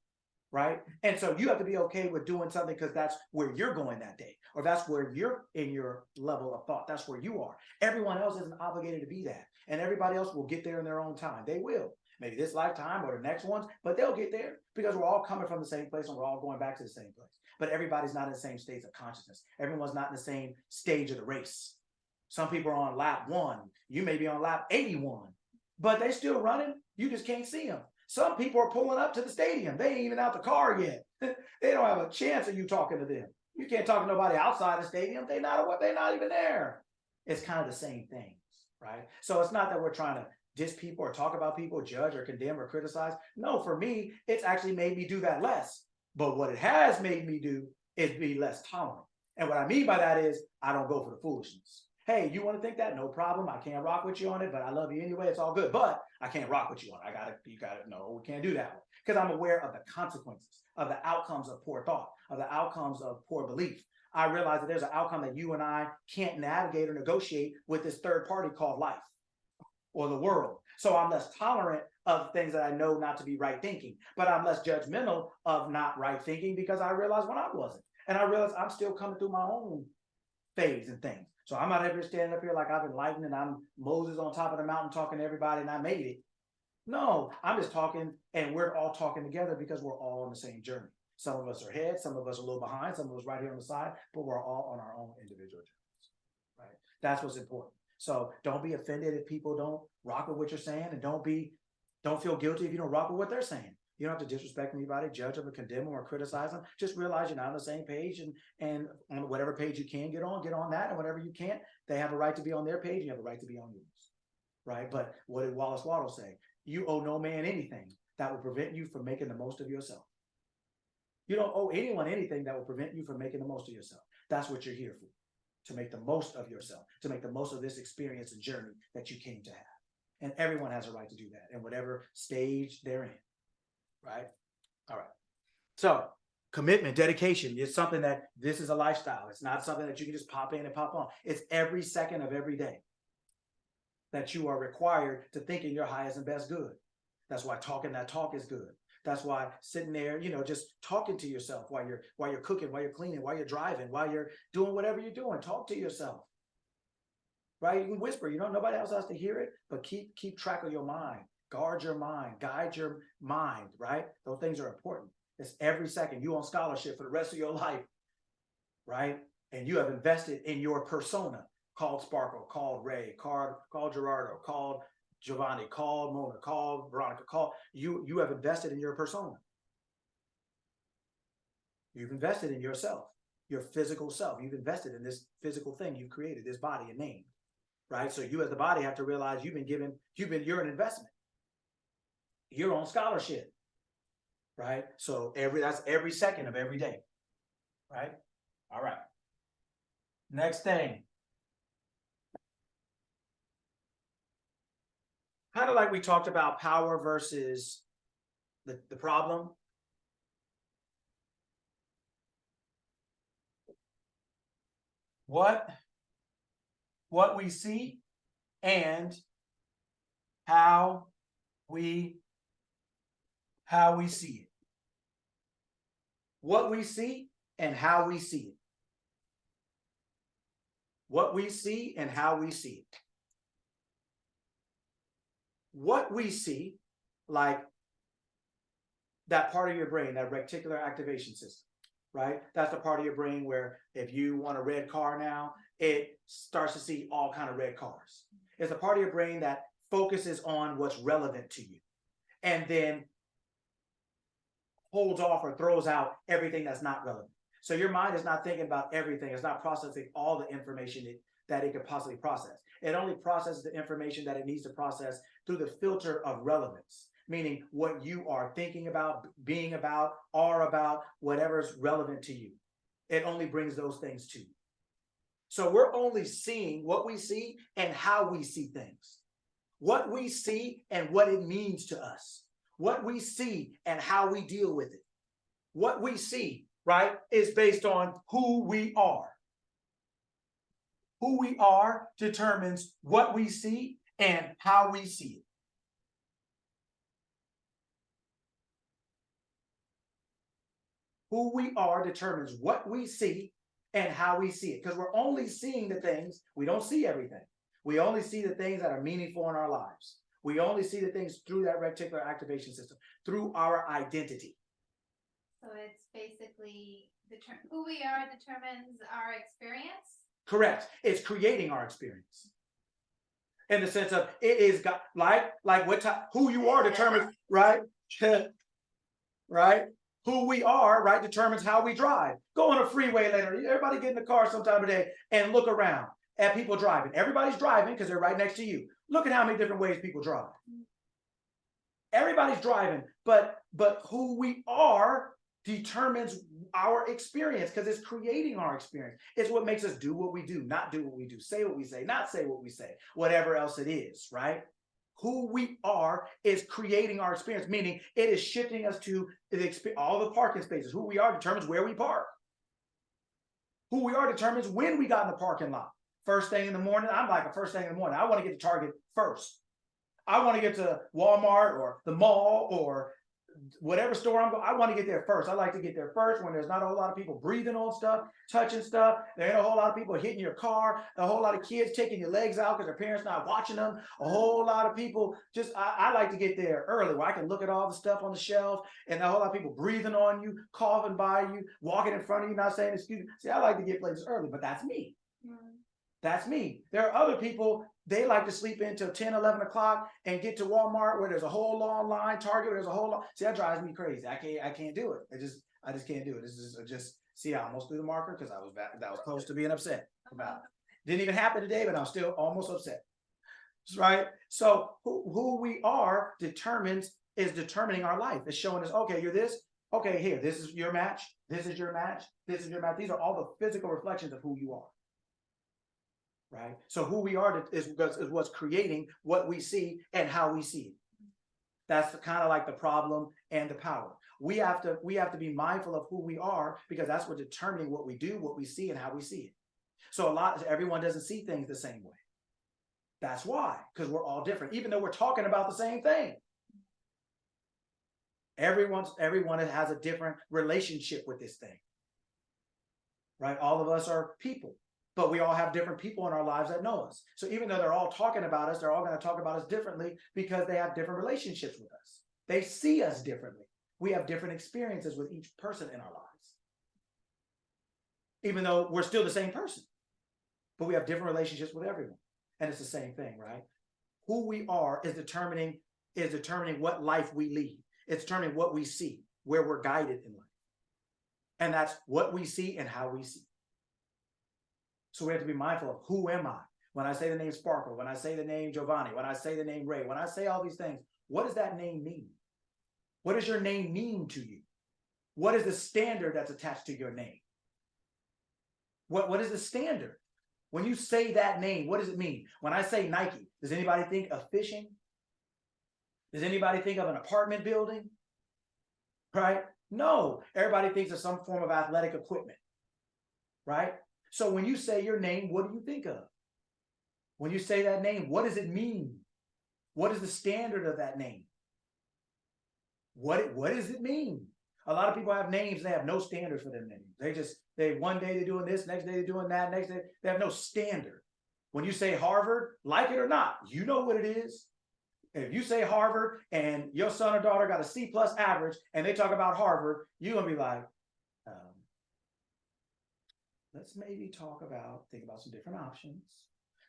A: right? And so you have to be okay with doing something because that's where you're going that day, or that's where you're in your level of thought. That's where you are. Everyone else isn't obligated to be that. And everybody else will get there in their own time. They will. Maybe this lifetime or the next ones, but they'll get there because we're all coming from the same place and we're all going back to the same place. But everybody's not in the same states of consciousness. Everyone's not in the same stage of the race. Some people are on lap 1. You may be on lap 81, but they're still running. You just can't see them. Some people are pulling up to the stadium. They ain't even out the car yet. They don't have a chance of you talking to them. You can't talk to nobody outside the stadium. They're not even there. It's kind of the same things, right? So it's not that we're trying to diss people or talk about people, judge or condemn or criticize. No, for me, it's actually made me do that less. But what it has made me do is be less tolerant. And what I mean by that is I don't go for the foolishness. Hey, you want to think that? No problem. I can't rock with you on it, but I love you anyway. It's all good. But I can't rock with you on it. You got it. No, we can't do that. Because I'm aware of the consequences, of the outcomes of poor thought, of the outcomes of poor belief. I realize that there's an outcome that you and I can't navigate or negotiate with this third party called life or the world. So I'm less tolerant of things that I know not to be right thinking, but I'm less judgmental of not right thinking because I realized when I wasn't. And I realized I'm still coming through my own phase and things. So I'm not ever standing up here like I've enlightened and I'm Moses on top of the mountain talking to everybody and I made it. No, I'm just talking and we're all talking together because we're all on the same journey. Some of us are ahead, some of us are a little behind, some of us right here on the side, but we're all on our own individual journeys, right? That's what's important. So don't be offended if people don't rock with what you're saying, and don't feel guilty if you don't rock with what they're saying. You don't have to disrespect anybody, judge them or condemn them or criticize them. Just realize you're not on the same page, and on whatever page you can get on that, and whatever you can't, they have a right to be on their page, you have a right to be on yours, right? But what did Wallace Waddle say? You owe no man anything that will prevent you from making the most of yourself. You don't owe anyone anything that will prevent you from making the most of yourself. That's what you're here for, to make the most of yourself, to make the most of this experience and journey that you came to have. And everyone has a right to do that in whatever stage they're in, right? All right. So commitment, dedication is something that this is a lifestyle. It's not something that you can just pop in and pop on. It's every second of every day that you are required to think in your highest and best good. That's why talking that talk is good. That's why sitting there, just talking to yourself while you're cooking, while you're cleaning, while you're driving, while you're doing whatever you're doing, talk to yourself. right? You can whisper, nobody else has to hear it, but keep track of your mind, guard your mind, guide your mind, right? Those things are important. It's every second. You on scholarship for the rest of your life, right? And you have invested in your persona, called Sparkle, called Ray, called Gerardo, called Giovanni, called Mona, called Veronica, you have invested in your persona. You've invested in yourself, your physical self. You've invested in this physical thing you've created, this body and name, right? So you as the body have to realize you're an investment. You're on scholarship, right? So that's every second of every day, right? All right. Next thing. Kind of like we talked about power versus the problem. What we see and how we see it. What we see and how we see it. What we see and how we see it. What we see, like that part of your brain, that reticular activation system, right? That's the part of your brain where if you want a red car now, it starts to see all kind of red cars. It's a part of your brain that focuses on what's relevant to you and then holds off or throws out everything that's not relevant. So your mind is not thinking about everything. It's not processing all the information that it could possibly process. It only processes the information that it needs to process through the filter of relevance, meaning what you are thinking about, being about, are about, whatever's relevant to you. It only brings those things to you. So we're only seeing what we see and how we see things. What we see and what it means to us. What we see and how we deal with it. What we see, right, is based on who we are. Who we are determines what we see and how we see it. Who we are determines what we see and how we see it. Because we're only seeing the things, we don't see everything. We only see the things that are meaningful in our lives. We only see the things through that reticular activation system, through our identity.
B: So it's basically who we are determines our experience.
A: Correct. It's creating our experience. In the sense of it is God, like what time, who you are determines, right? Right? Who we are, right, determines how we drive. Go on a freeway later. Everybody get in the car sometime today and look around at people driving. Everybody's driving because they're right next to you. Look at how many different ways people drive. Everybody's driving, but who we are determines our experience because it's creating our experience. It's what makes us do what we do, not do what we do, say what we say, not say what we say, whatever else it is, right? Who we are is creating our experience, meaning it is shifting us to all the parking spaces. Who we are determines where we park. Who we are determines when we got in the parking lot. First thing in the morning, I'm like a first thing in the morning. I want to get to Target first. I want to get to Walmart or the mall or whatever store I'm going. I want to get there first. I like to get there first when there's not a whole lot of people breathing on stuff, touching stuff. There ain't a whole lot of people hitting your car. A whole lot of kids taking your legs out because their parents not watching them. A whole lot of people just, I like to get there early where I can look at all the stuff on the shelf and a whole lot of people breathing on you, coughing by you, walking in front of you, not saying excuse me. See, I like to get places early, but that's me. That's me. There are other people, they like to sleep in till 10, 11 o'clock and get to Walmart where there's a whole long line, Target where there's a whole long, see, that drives me crazy. I can't do it. I just can't do it. This is just, see, I almost threw the marker because that was close to being upset about it. Didn't even happen today, but I'm still almost upset. Right? So who we are is determining our life. It's showing us, okay, you're this. Okay, here, this is your match. This is your match. This is your match. These are all the physical reflections of who you are. Right? So who we are is what's creating what we see and how we see it. That's kind of like the problem and the power. We have to be mindful of who we are because that's what determining what we do, what we see, and how we see it. So everyone doesn't see things the same way. That's why, because we're all different, even though we're talking about the same thing. Everyone has a different relationship with this thing. Right? All of us are people. but we all have different people in our lives that know us. So even though they're all talking about us, they're all going to talk about us differently because they have different relationships with us. They see us differently. We have different experiences with each person in our lives. Even though we're still the same person, but we have different relationships with everyone. And it's the same thing, right? Who we are is determining what life we lead. It's determining what we see, where we're guided in life. And that's what we see and how we see. So we have to be mindful of who am I? When I say the name Sparkle, when I say the name Giovanni, when I say the name Ray, when I say all these things, what does that name mean? What does your name mean to you? What is the standard that's attached to your name? What is the standard? When you say that name, what does it mean? When I say Nike, does anybody think of fishing? Does anybody think of an apartment building? Right? No, everybody thinks of some form of athletic equipment, right? So when you say your name, what do you think of? When you say that name, what does it mean? What is the standard of that name? What does it mean? A lot of people have names, they have no standard for their names. They one day they're doing this, next day they're doing that, next day they have no standard. When you say Harvard, like it or not, you know what it is. If you say Harvard and your son or daughter got a C+ average and they talk about Harvard, you're gonna be like, let's maybe think about some different options.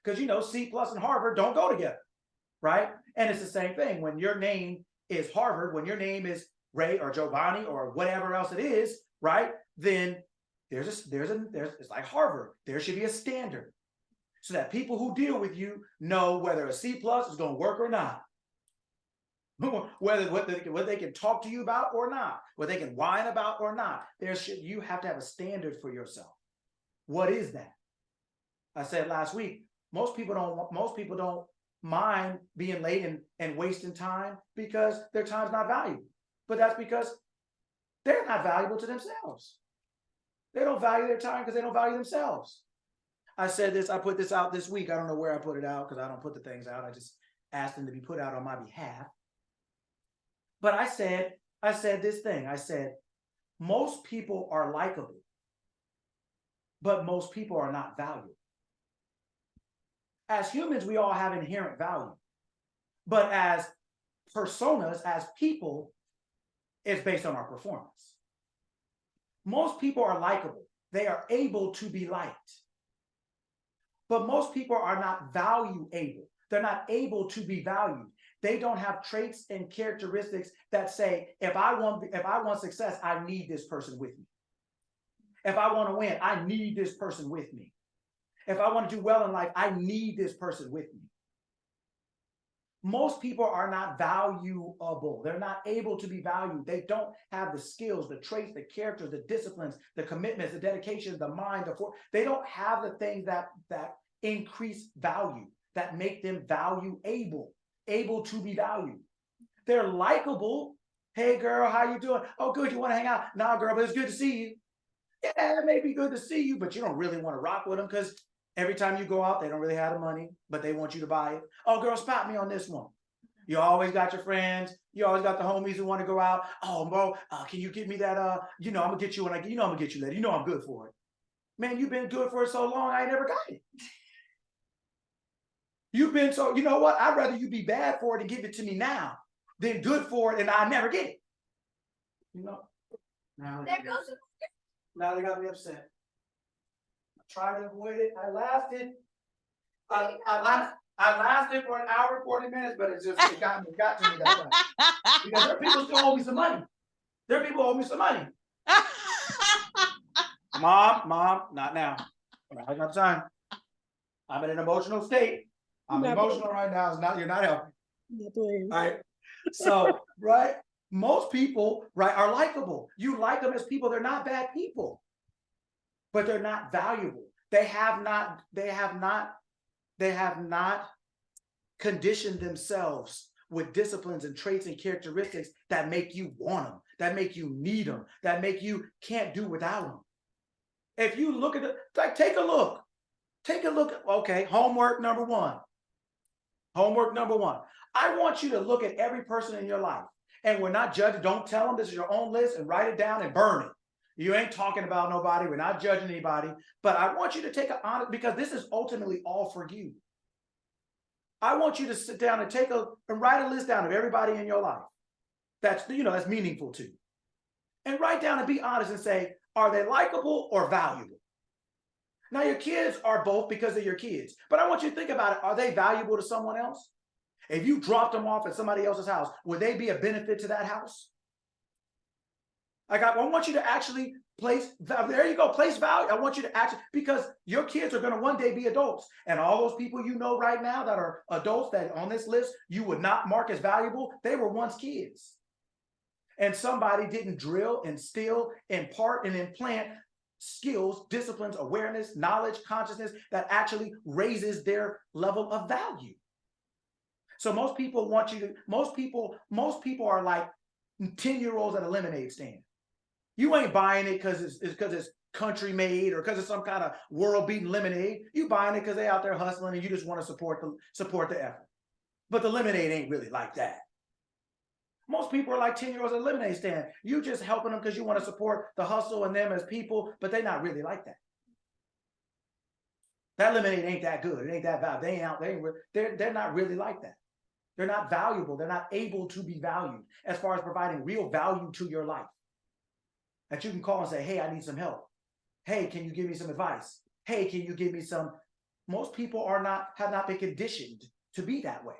A: Because C+ and Harvard don't go together, right? And it's the same thing. When your name is Harvard, when your name is Ray or Giovanni or whatever else it is, right? Then it's like Harvard. There should be a standard so that people who deal with you know whether a C+ is going to work or not. Whether what they can talk to you about or not, what they can whine about or not. You have to have a standard for yourself. What is that? I said last week, most people don't mind being late and wasting time because their time's not valuable. But that's because they're not valuable to themselves. They don't value their time because they don't value themselves. I said this, I put this out this week. I don't know where I put it out because I don't put the things out. I just asked them to be put out on my behalf. But I said this thing. I said, most people are likable, but most people are not valuable. As humans, we all have inherent value. But as personas, as people, it's based on our performance. Most people are likable. They are able to be liked. But most people are not value able. They're not able to be valued. They don't have traits and characteristics that say, if I want success, I need this person with me. If I want to win, I need this person with me. If I want to do well in life, I need this person with me. Most people are not valuable. They're not able to be valued. They don't have the skills, the traits, the characters, the disciplines, the commitments, the dedication, the mind, they don't have the things that increase value, that make them able to be valued. They're likable. Hey girl, how you doing? Oh, good, you want to hang out? Nah, girl, but it's good to see you. Yeah, it may be good to see you, but you don't really want to rock with them because every time you go out, they don't really have the money, but they want you to buy it. Oh, girl, spot me on this one. You always got your friends. You always got the homies who want to go out. Oh, bro, can you get me that? I'm gonna get you when I'm gonna get you later. I'm good for it. Man, you've been good for it so long, I ain't never got it. You've been so, you know what? I'd rather you be bad for it and give it to me now than good for it and I never get it. Now they got me upset. I tried to avoid it. I lasted for an hour and 40 minutes, but it got to me that time. Because there are people still owe me some money. Mom, not now. I got time. I'm in an emotional state. I'm emotional right now. You're not helping. All right. So, right. Most people, right, are likable. You like them as people. They're not bad people, but they're not valuable. They have not conditioned themselves with disciplines and traits and characteristics that make you want them, that make you need them, that make you can't do without them. If you look at it, like take a look. Okay, homework number one. I want you to look at every person in your life. And we're not judging. Don't tell them this is your own list and write it down and burn it. You ain't talking about nobody. We're not judging anybody. But I want you to take an honest, because this is ultimately all for you. I want you to sit down and write a list down of everybody in your life that's meaningful to you. And write down and be honest and say, are they likable or valuable? Now, your kids are both because they're your kids. But I want you to think about it. Are they valuable to someone else? If you dropped them off at somebody else's house, would they be a benefit to that house? I want you to actually place value. There you go, place value. I want you to actually, because your kids are going to one day be adults. And all those people you know right now that are adults that on this list, you would not mark as valuable, they were once kids. And somebody didn't drill, instill, impart, and implant skills, disciplines, awareness, knowledge, consciousness that actually raises their level of value. So most people are like 10-year-olds at a lemonade stand. You ain't buying it because it's country made or because it's some kind of world beating lemonade. You buying it because they out there hustling and you just want to support the effort. But the lemonade ain't really like that. Most people are like 10-year-olds at a lemonade stand. You just helping them because you want to support the hustle and them as people, but they're not really like that. That lemonade ain't that good. It ain't that valuable. They're not really like that. They're not valuable. They're not able to be valued as far as providing real value to your life. That you can call and say, hey, I need some help. Hey, can you give me some advice? Hey, can you give me some? Most people have not been conditioned to be that way.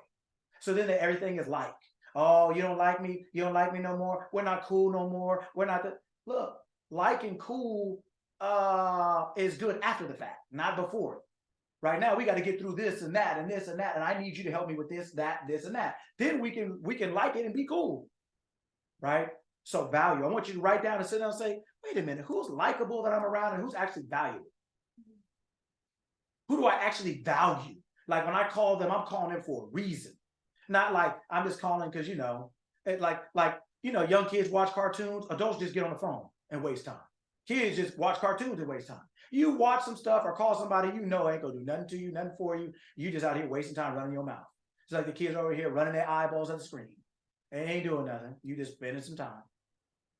A: So then everything is like, oh, you don't like me. You don't like me no more. We're not cool no more. We're not look, like and cool is good after the fact, not before. Right now, we got to get through this and that and this and that. And I need you to help me with this, that, this, and that. Then we can like it and be cool. Right? So value. I want you to write down and sit down and say, wait a minute, who's likable that I'm around and who's actually valuable? Who do I actually value? Like when I call them, I'm calling them for a reason. Not like I'm just calling because, young kids watch cartoons. Adults just get on the phone and waste time. Kids just watch cartoons and waste time. You watch some stuff or call somebody ain't gonna do nothing to you, nothing for you. You just out here wasting time running your mouth. It's like the kids over here running their eyeballs at the screen. They ain't doing nothing. You just spending some time,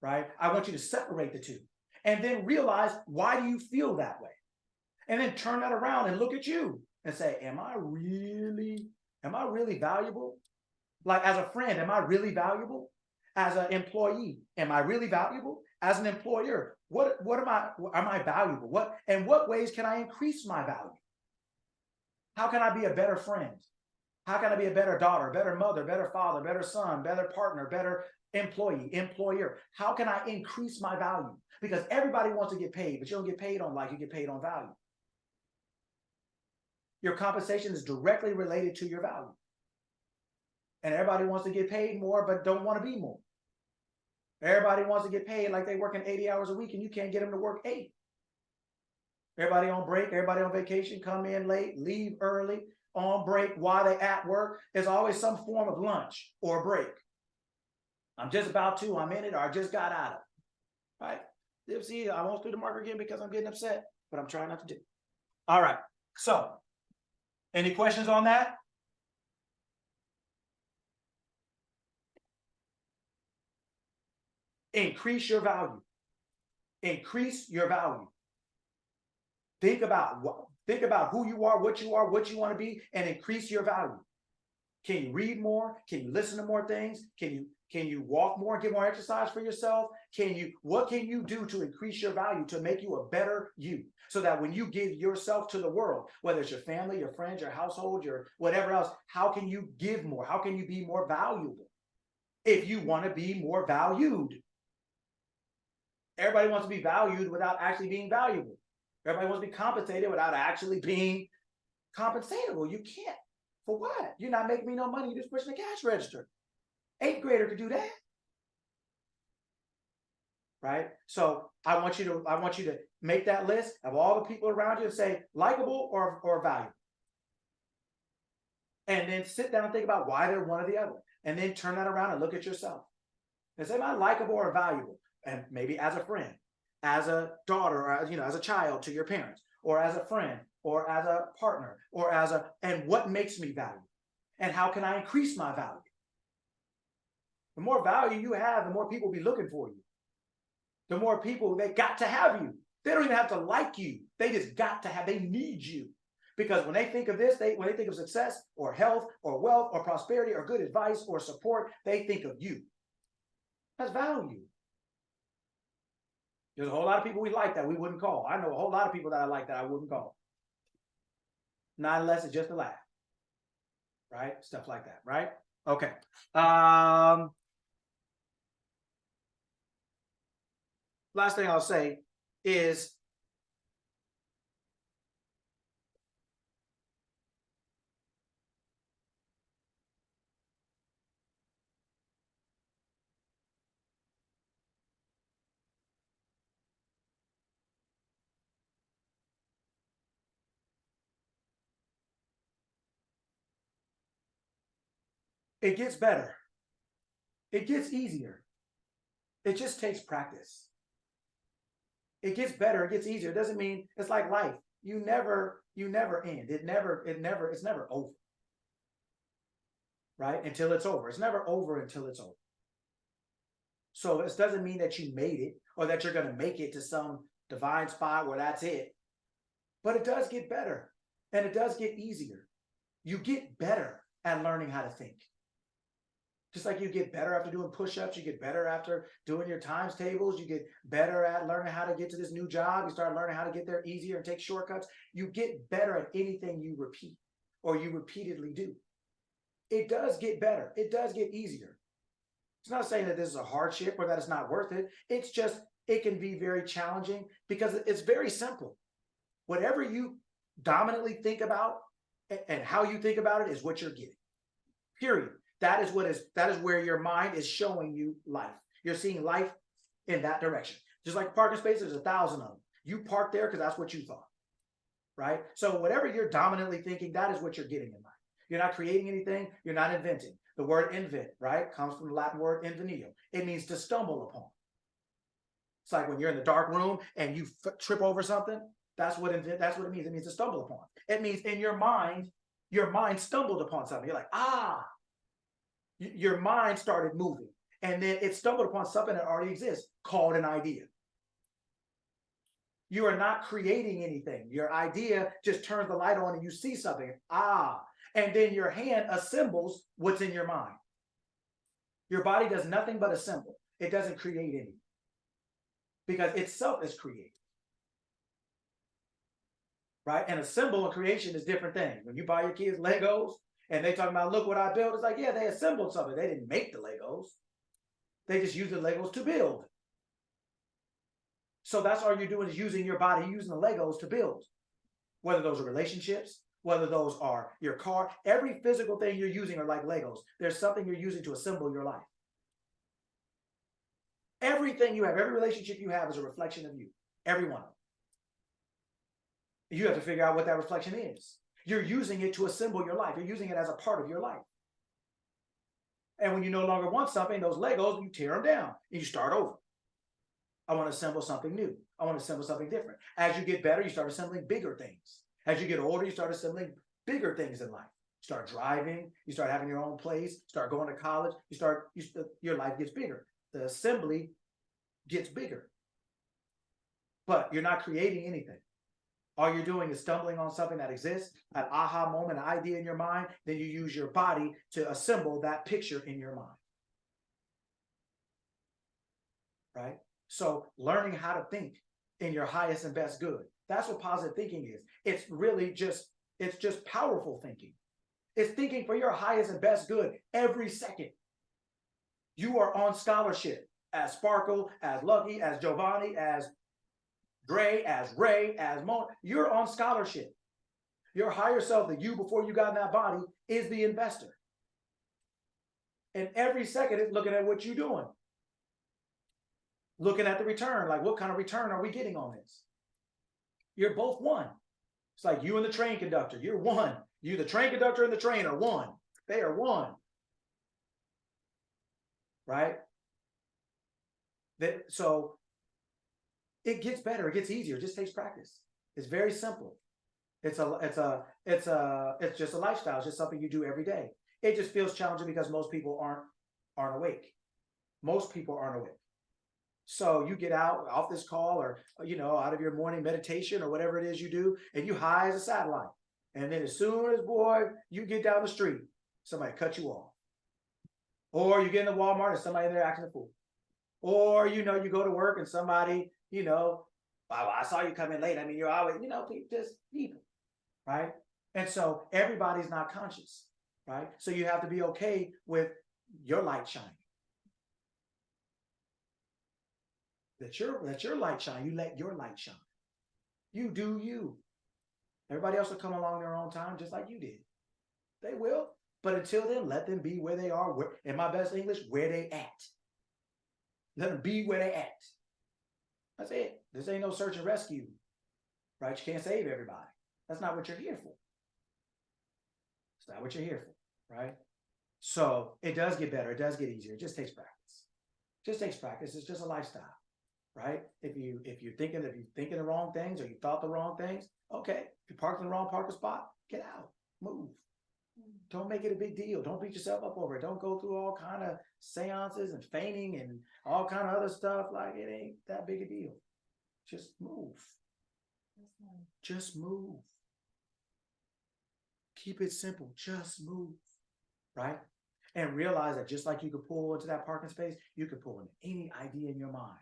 A: right? I want you to separate the two and then realize, why do you feel that way? And then turn that around and look at you and say, am I really valuable? Like as a friend, am I really valuable? As an employee, am I really valuable? As an employer, am I valuable? What ways can I increase my value? How can I be a better friend? How can I be a better daughter, better mother, better father, better son, better partner, better employee, employer? How can I increase my value? Because everybody wants to get paid, but you don't get paid on like, you get paid on value. Your compensation is directly related to your value. And everybody wants to get paid more, but don't want to be more. Everybody wants to get paid like they working 80 hours a week and you can't get them to work 8. Everybody on break, everybody on vacation, come in late, leave early, on break while they at work. There's always some form of lunch or break. I'm just about to, I'm in it, or I just got out of it. Right? See, I won't do the marker again because I'm getting upset, but I'm trying not to do. All right. So, any questions on that? Increase your value. Increase your value. Think about who you are, what you want to be, and increase your value. Can you read more? Can you listen to more things? Can you walk more, get more exercise for yourself? What can you do to increase your value, to make you a better you? So that when you give yourself to the world, whether it's your family, your friends, your household, your whatever else, how can you give more? How can you be more valuable? If you want to be more valued. Everybody wants to be valued without actually being valuable. Everybody wants to be compensated without actually being compensatable. You can't. For what? You're not making me no money. You're just pushing the cash register. 8th grader could do that. Right? So I want you to make that list of all the people around you and say likable or valuable. And then sit down and think about why they're one or the other. And then turn that around and look at yourself. And say, am I likable or valuable? And maybe as a friend, as a daughter, or as a child to your parents, or as a friend, or as a partner, or and what makes me valuable? And how can I increase my value? The more value you have, the more people will be looking for you. the more people they got to have you. They don't even have to like you. They just got to have, they need you. Because when they think of this, when they think of success or health or wealth or prosperity or good advice or support, they think of you. That's value. There's a whole lot of people we like that we wouldn't call. I know a whole lot of people that I like that I wouldn't call. Not unless it's just a laugh. Right? Stuff like that, right? Okay. Last thing I'll say is it gets better. It gets easier. It just takes practice. It gets better, it gets easier. It doesn't mean it's like life. You never end. It's never over. Right? Until it's over. It's never over until it's over. So this doesn't mean that you made it or that you're going to make it to some divine spot where that's it. But it does get better and it does get easier. You get better at learning how to think. Just like you get better after doing push-ups, you get better after doing your times tables, you get better at learning how to get to this new job, you start learning how to get there easier and take shortcuts. You get better at anything you repeat or you repeatedly do. It does get better. It does get easier. It's not saying that this is a hardship or that it's not worth it. It's just, it can be very challenging because it's very simple. Whatever you dominantly think about and how you think about it is what you're getting. Period. That is where your mind is showing you life. You're seeing life in that direction. Just like parking spaces, there's 1,000 of them. You park there because that's what you thought, right? So whatever you're dominantly thinking, that is what you're getting in life. You're not creating anything. You're not inventing. The word invent, right, comes from the Latin word invenio. It means to stumble upon. It's like when you're in the dark room and you trip over something. That's what it means. It means to stumble upon. It means in your mind stumbled upon something. You're like, your mind started moving and then it stumbled upon something that already exists called an idea. You are not creating anything. Your idea just turns the light on and you see something. And then your hand assembles what's in your mind. Your body does nothing but assemble. It doesn't create anything because itself is created. Right? And assemble and creation is different things. When you buy your kids Legos, and they talking about, look what I built. It's like, yeah, they assembled something. They didn't make the Legos. They just used the Legos to build. So that's all you're doing is using your body, using the Legos to build. Whether those are relationships, whether those are your car, every physical thing you're using are like Legos. There's something you're using to assemble your life. Everything you have, every relationship you have is a reflection of you. Every one of them. You have to figure out what that reflection is. You're using it to assemble your life. You're using it as a part of your life. And when you no longer want something, those Legos, you tear them down and you start over. I want to assemble something new. I want to assemble something different. As you get better, you start assembling bigger things. As you get older, you start assembling bigger things in life. You start driving, you start having your own place, start going to college, your life gets bigger. The assembly gets bigger. But you're not creating anything. All you're doing is stumbling on something that exists, an aha moment, an idea in your mind, then you use your body to assemble that picture in your mind. Right? So learning how to think in your highest and best good. That's what positive thinking is. It's really just powerful thinking. It's thinking for your highest and best good every second. You are on scholarship as Sparkle, as Lucky, as Giovanni, as Dre, as Ray, as Mo. You're on scholarship. Your higher self, the you before you got in that body, is the investor. And every second it's looking at what you're doing. Looking at the return, like what kind of return are we getting on this? You're both one. It's like you and the train conductor. You're one. You, the train conductor and the train are one. They are one. Right? So it gets better. It gets easier. It just takes practice. It's very simple. It's just a lifestyle. It's just something you do every day. It just feels challenging because most people aren't awake. Most people aren't awake. So you get out off this call or, out of your morning meditation or whatever it is you do, and you high as a satellite. And then as soon as, boy, you get down the street, somebody cut you off. Or you get in the Walmart and somebody there acting a fool. Or, you go to work and somebody, wow, I saw you come in late. I mean, you're always, just people, right? And so everybody's not conscious, right? So you have to be okay with your light shining. Let your light shine. You let your light shine. You do you. Everybody else will come along their own time, just like you did. They will. But until then, let them be where they are. Where, in my best English, where they at. Let them be where they at. That's it. This ain't no search and rescue, right? You can't save everybody. That's not what you're here for. It's not what you're here for, right? So it does get better. It does get easier. It just takes practice. Just takes practice. It's just a lifestyle, right? If you're thinking the wrong things or you thought the wrong things, okay. If you parked in the wrong parking spot, get out, move. Don't make it a big deal. Don't beat yourself up over it. Don't go through all kind of seances and feigning and all kind of other stuff. Like it ain't that big a deal. Just move. Just move. Keep it simple. Just move. Right? And realize that just like you could pull into that parking space, you could pull into any idea in your mind.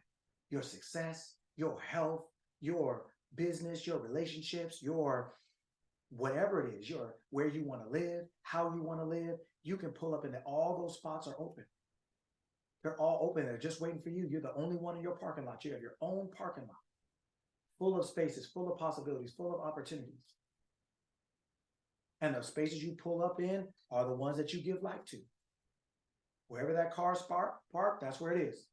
A: Your success, your health, your business, your relationships, your whatever it is, your where you want to live, how you want to live, you can pull up into all those spots are open. They're all open. They're just waiting for you. You're the only one in your parking lot. You have your own parking lot, full of spaces, full of possibilities, full of opportunities. And the spaces you pull up in are the ones that you give life to. Wherever that car's parked, that's where it is.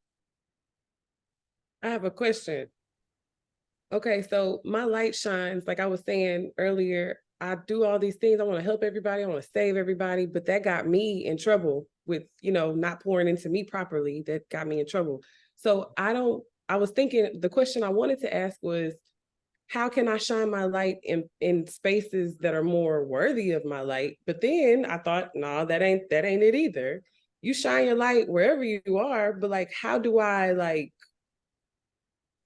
E: I have a question. Okay, so my light shines, like I was saying earlier, I do all these things. I want to help everybody. I want to save everybody, but that got me in trouble with, not pouring into me properly. That got me in trouble. So I was thinking, the question I wanted to ask was, how can I shine my light in spaces that are more worthy of my light? But then I thought, no, that ain't it either. You shine your light wherever you are, but like, how do I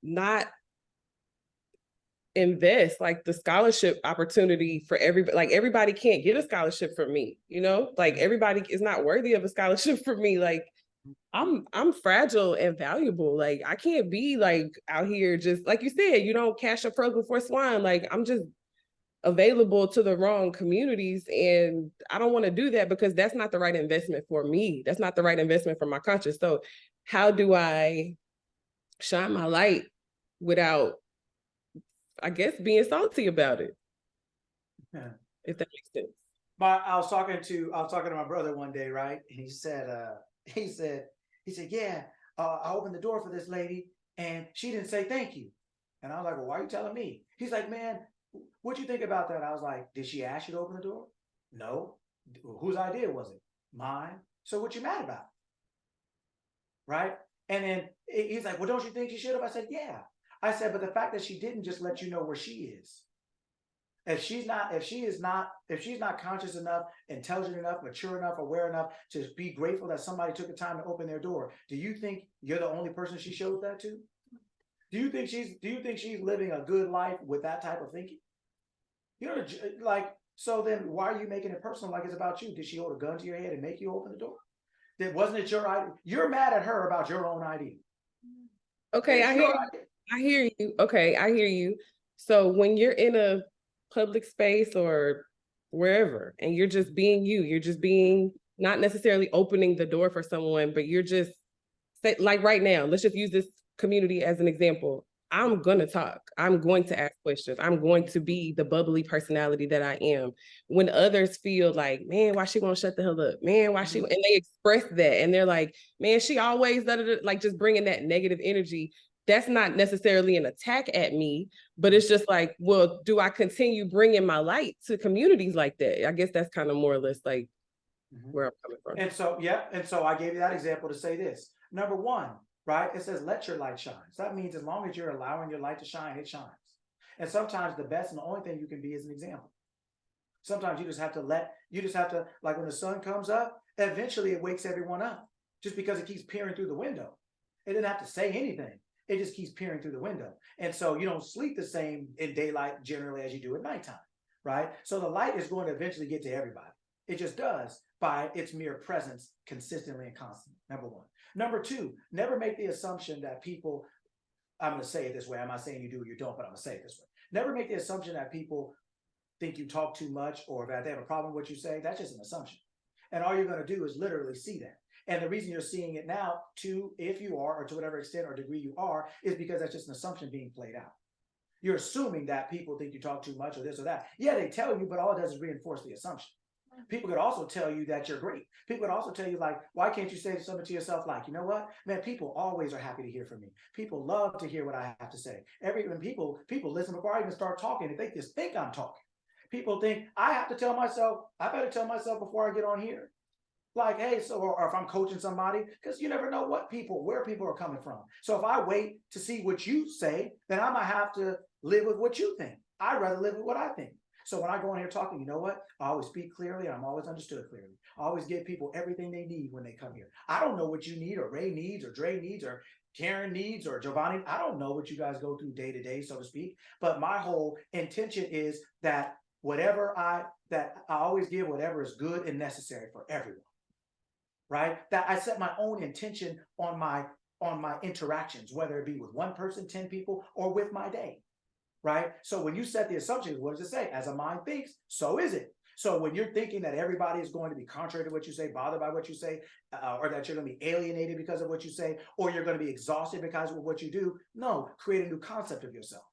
E: not invest like the scholarship opportunity for everybody? Like everybody can't get a scholarship from me, like everybody is not worthy of a scholarship from me. Like I'm fragile and valuable. Like I can't be like out here just like you said, you don't cash your pearls before swine. Like I'm just available to the wrong communities, and I don't want to do that because that's not the right investment for me. That's not the right investment for my conscience. So how do I shine my light without, I guess, being salty about it?
A: Yeah.
E: If that makes sense.
A: But I was talking to my brother one day, right? And he said, yeah, I opened the door for this lady and she didn't say thank you. And I was like, well, why are you telling me? He's like, man, what'd you think about that? I was like, did she ask you to open the door? No. Whose idea was it? Mine. So what you mad about? Right? And then he's like, well, don't you think she should have? I said, yeah. I said, but the fact that she didn't just let you know where she is. If she's not conscious enough, intelligent enough, mature enough, aware enough to be grateful that somebody took the time to open their door, do you think you're the only person she shows that to? Do you think she's living a good life with that type of thinking? So then why are you making it personal like it's about you? Did she hold a gun to your head and make you open the door? Wasn't it your idea? You're mad at her about your own idea.
E: Okay, I hear you. Okay, I hear you. So when you're in a public space or wherever, and you're just being you're just being, not necessarily opening the door for someone, but you're just like right now, let's just use this community as an example. I'm going to talk. I'm going to ask questions. I'm going to be the bubbly personality that I am. When others feel like, man, why she won't shut the hell up? Man, why she, and they express that and they're like, man, she always, like just bringing that negative energy. That's not necessarily an attack at me, but it's just like, well, do I continue bringing my light to communities like that? I guess that's kind of more or less like where I'm coming from.
A: And so, yeah. And so I gave you that example to say this. Number one, right? It says, let your light shine. So that means as long as you're allowing your light to shine, it shines. And sometimes the best and the only thing you can be is an example. Sometimes you just have to like when the sun comes up, eventually it wakes everyone up just because it keeps peering through the window. It didn't have to say anything. It just keeps peering through the window. And so you don't sleep the same in daylight generally as you do at nighttime, right? So the light is going to eventually get to everybody. It just does by its mere presence consistently and constantly, number one. Number two, never make the assumption that people, I'm going to say it this way. I'm not saying you do or you don't, but I'm going to say it this way. Never make the assumption that people think you talk too much or that they have a problem with what you say. That's just an assumption. And all you're going to do is literally see that. And the reason you're seeing it now, if you are, or to whatever extent or degree you are, is because that's just an assumption being played out. You're assuming that people think you talk too much or this or that. Yeah, they tell you, but all it does is reinforce the assumption. People could also tell you that you're great. People could also tell you, like, why can't you say something to yourself like, you know what, man, people always are happy to hear from me. People love to hear what I have to say. When people listen before I even start talking, they just think I'm talking. People think I have to tell myself, I better tell myself before I get on here. Like, hey, so, or if I'm coaching somebody, because you never know where people are coming from. So if I wait to see what you say, then I might have to live with what you think. I'd rather live with what I think. So when I go in here talking, you know what? I always speak clearly and I'm always understood clearly. I always give people everything they need when they come here. I don't know what you need or Ray needs or Dre needs or Karen needs or Giovanni. I don't know what you guys go through day to day, so to speak. But my whole intention is that I always give whatever is good and necessary for everyone. Right? That I set my own intention on my interactions, whether it be with one person, 10 people, or with my day. Right? So when you set the assumptions, what does it say? As a mind thinks, so is it. So when you're thinking that everybody is going to be contrary to what you say, bothered by what you say, or that you're going to be alienated because of what you say, or you're going to be exhausted because of what you do, no, create a new concept of yourself.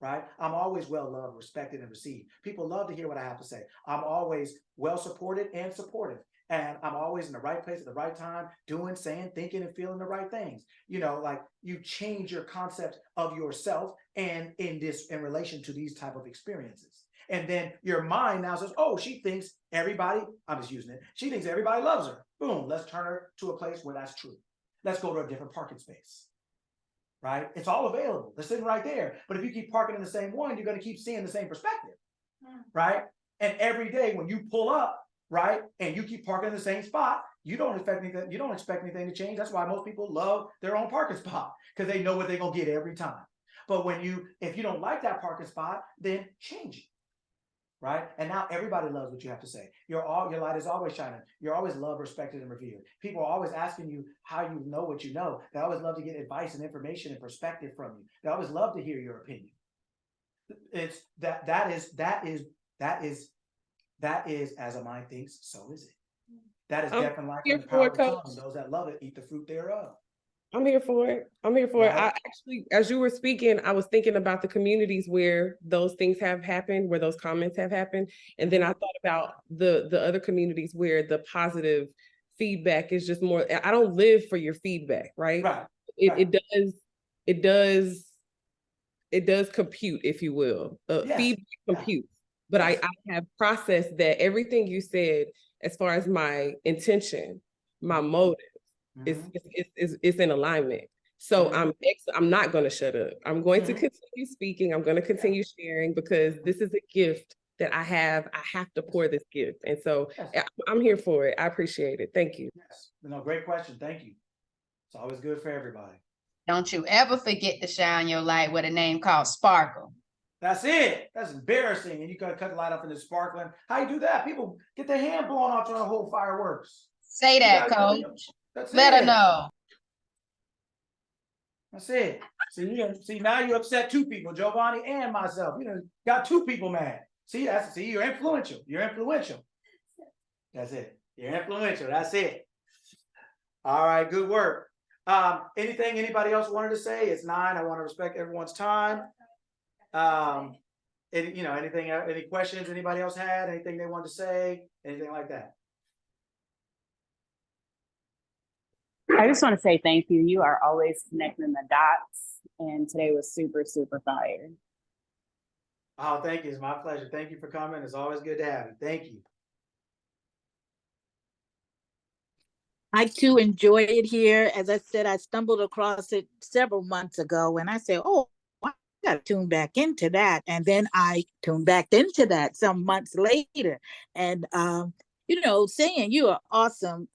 A: Right? I'm always well loved, respected, and received. People love to hear what I have to say. I'm always well supported and supportive. And I'm always in the right place at the right time, doing, saying, thinking, and feeling the right things. You know, like you change your concept of yourself and in relation to these type of experiences. And then your mind now says, oh, she thinks everybody, I'm just using it, she thinks everybody loves her. Boom, let's turn her to a place where that's true. Let's go to a different parking space. Right? It's all available. They're sitting right there. But if you keep parking in the same one, you're going to keep seeing the same perspective. Right? And every day when you pull up, right, and you keep parking in the same spot, you don't expect anything to change. That's why most people love their own parking spot, because they know what they're gonna get every time. But if you don't like that parking spot, then change it. Right? And now everybody loves what you have to say. Your light is always shining. You're always loved, respected, and revered. People are always asking you how you know what you know. They always love to get advice and information and perspective from you. They always love to hear your opinion. It's that is as a mind thinks, so is it. That is death and life and the power of the tongue. Those that love it eat the fruit thereof.
E: I'm here for it.
A: Right.
E: I actually, as you were speaking, I was thinking about the communities where those things have happened, where those comments have happened. And then I thought about the other communities where the positive feedback is just more, I don't live for your feedback, right?
A: Right.
E: It does compute, if you will.
A: Yes.
E: Feedback computes. But
A: Yes.
E: I have processed that everything you said, as far as my intention, my motive, is in alignment. So I'm not going to shut up. I'm going to continue speaking. I'm going to continue sharing, because this is a gift that I have. I have to pour this gift. And so I'm here for it. I appreciate it. Thank you.
A: Yes. No, great question. Thank you. It's always good for everybody.
G: Don't you ever forget to shine your light with a name called Sparkle.
A: That's it. That's embarrassing. And you gotta cut the light off and it's sparkling. How you do that? People get their hand blown off trying to hold fireworks.
G: Say that, Coach.
A: That's
G: Let
A: it.
G: her know.
A: That's it. See, now you upset two people, Giovanni and myself. You know, got two people mad. See, you're influential. You're influential. That's it. You're influential. That's it. All right, good work. Anything anybody else wanted to say? It's 9. I want to respect everyone's time. Any questions anybody else had? Anything they wanted to say? Anything like that?
C: I just want to say thank you. You are always connecting the dots, and today was super, super fire.
A: Oh, thank you. It's my pleasure. Thank you for coming. It's always good to have you. Thank you.
I: I too enjoy it here. As I said, I stumbled across it several months ago, and I said, oh, I got to tune back into that. And then I tuned back into that some months later. And you know, saying you are awesome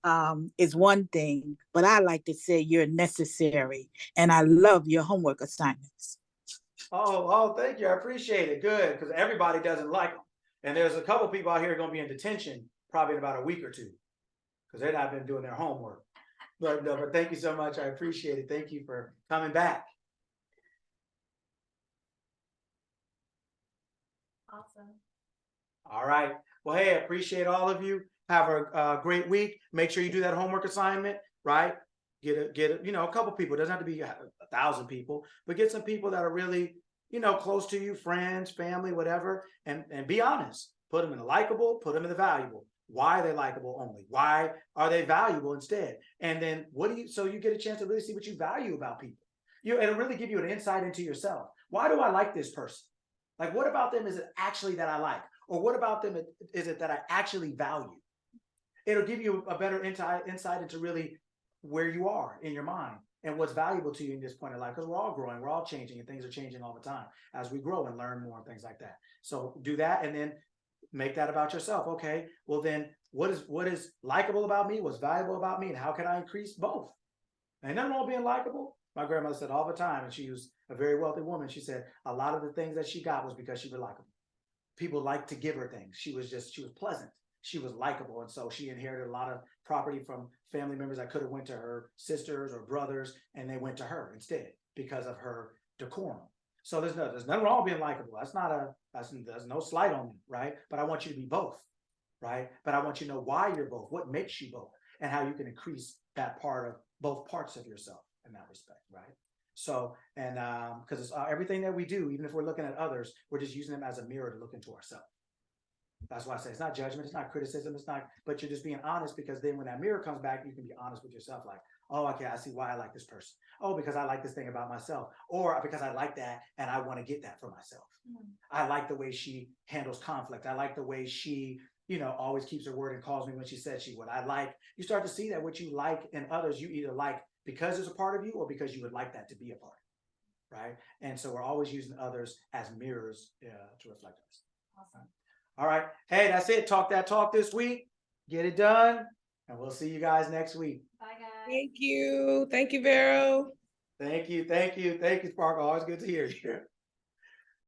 I: is one thing, but I like to say you're necessary, and I love your homework assignments.
A: Oh, thank you. I appreciate it. Good, because everybody doesn't like them. And there's a couple people out here going to be in detention probably in about a week or two because they've not been doing their homework. But no, but thank you so much. I appreciate it. Thank you for coming back.
B: Awesome.
A: All right. Well, hey, I appreciate all of you. Have a great week. Make sure you do that homework assignment, right? Get a, you know, a couple people. It doesn't have to be 1,000 people, but get some people that are really, you know, close to you, friends, family, whatever, and be honest. Put them in the likable, put them in the valuable. Why are they likable only? Why are they valuable instead? And then so you get a chance to really see what you value about people. It'll really give you an insight into yourself. Why do I like this person? Like, what about them is it actually that I like? Or what about them is it that I actually value? It'll give you a better insight into really where you are in your mind and what's valuable to you in this point in life, because we're all growing, we're all changing, and things are changing all the time as we grow and learn more and things like that. So do that, and then make that about yourself. Okay, well then what is likable about me, what's valuable about me, and how can I increase both? Ain't nothing wrong being likable. My grandmother said all the time, and she was a very wealthy woman, she said a lot of the things that she got was because she was likable. People liked to give her things. She was pleasant. She was likable. And so she inherited a lot of property from family members that could have went to her sisters or brothers, and they went to her instead because of her decorum. So there's nothing wrong with being likable. There's no slight on me, right? But I want you to be both, right? But I want you to know why you're both, what makes you both, and how you can increase that part of both parts of yourself in that respect, right? So, and because it's everything that we do, even if we're looking at others, we're just using them as a mirror to look into ourselves. That's why I say it's not judgment, it's not criticism, but you're just being honest, because then when that mirror comes back, you can be honest with yourself. Like, oh, okay, I see why I like this person. Oh, because I like this thing about myself, or because I like that and I want to get that for myself. I like the way she handles conflict. I like the way she, you know, always keeps her word and calls me when she said she would. You start to see that what you like in others, you either like because it's a part of you or because you would like that to be a part of you, right? And so we're always using others as mirrors to reflect us.
B: Awesome.
A: All right. Hey, that's it. Talk that talk this week. Get it done. And we'll see you guys next week.
B: Bye, guys.
E: Thank you. Thank you, Vero.
A: Thank you. Thank you. Thank you, Sparkle. Always good to hear you.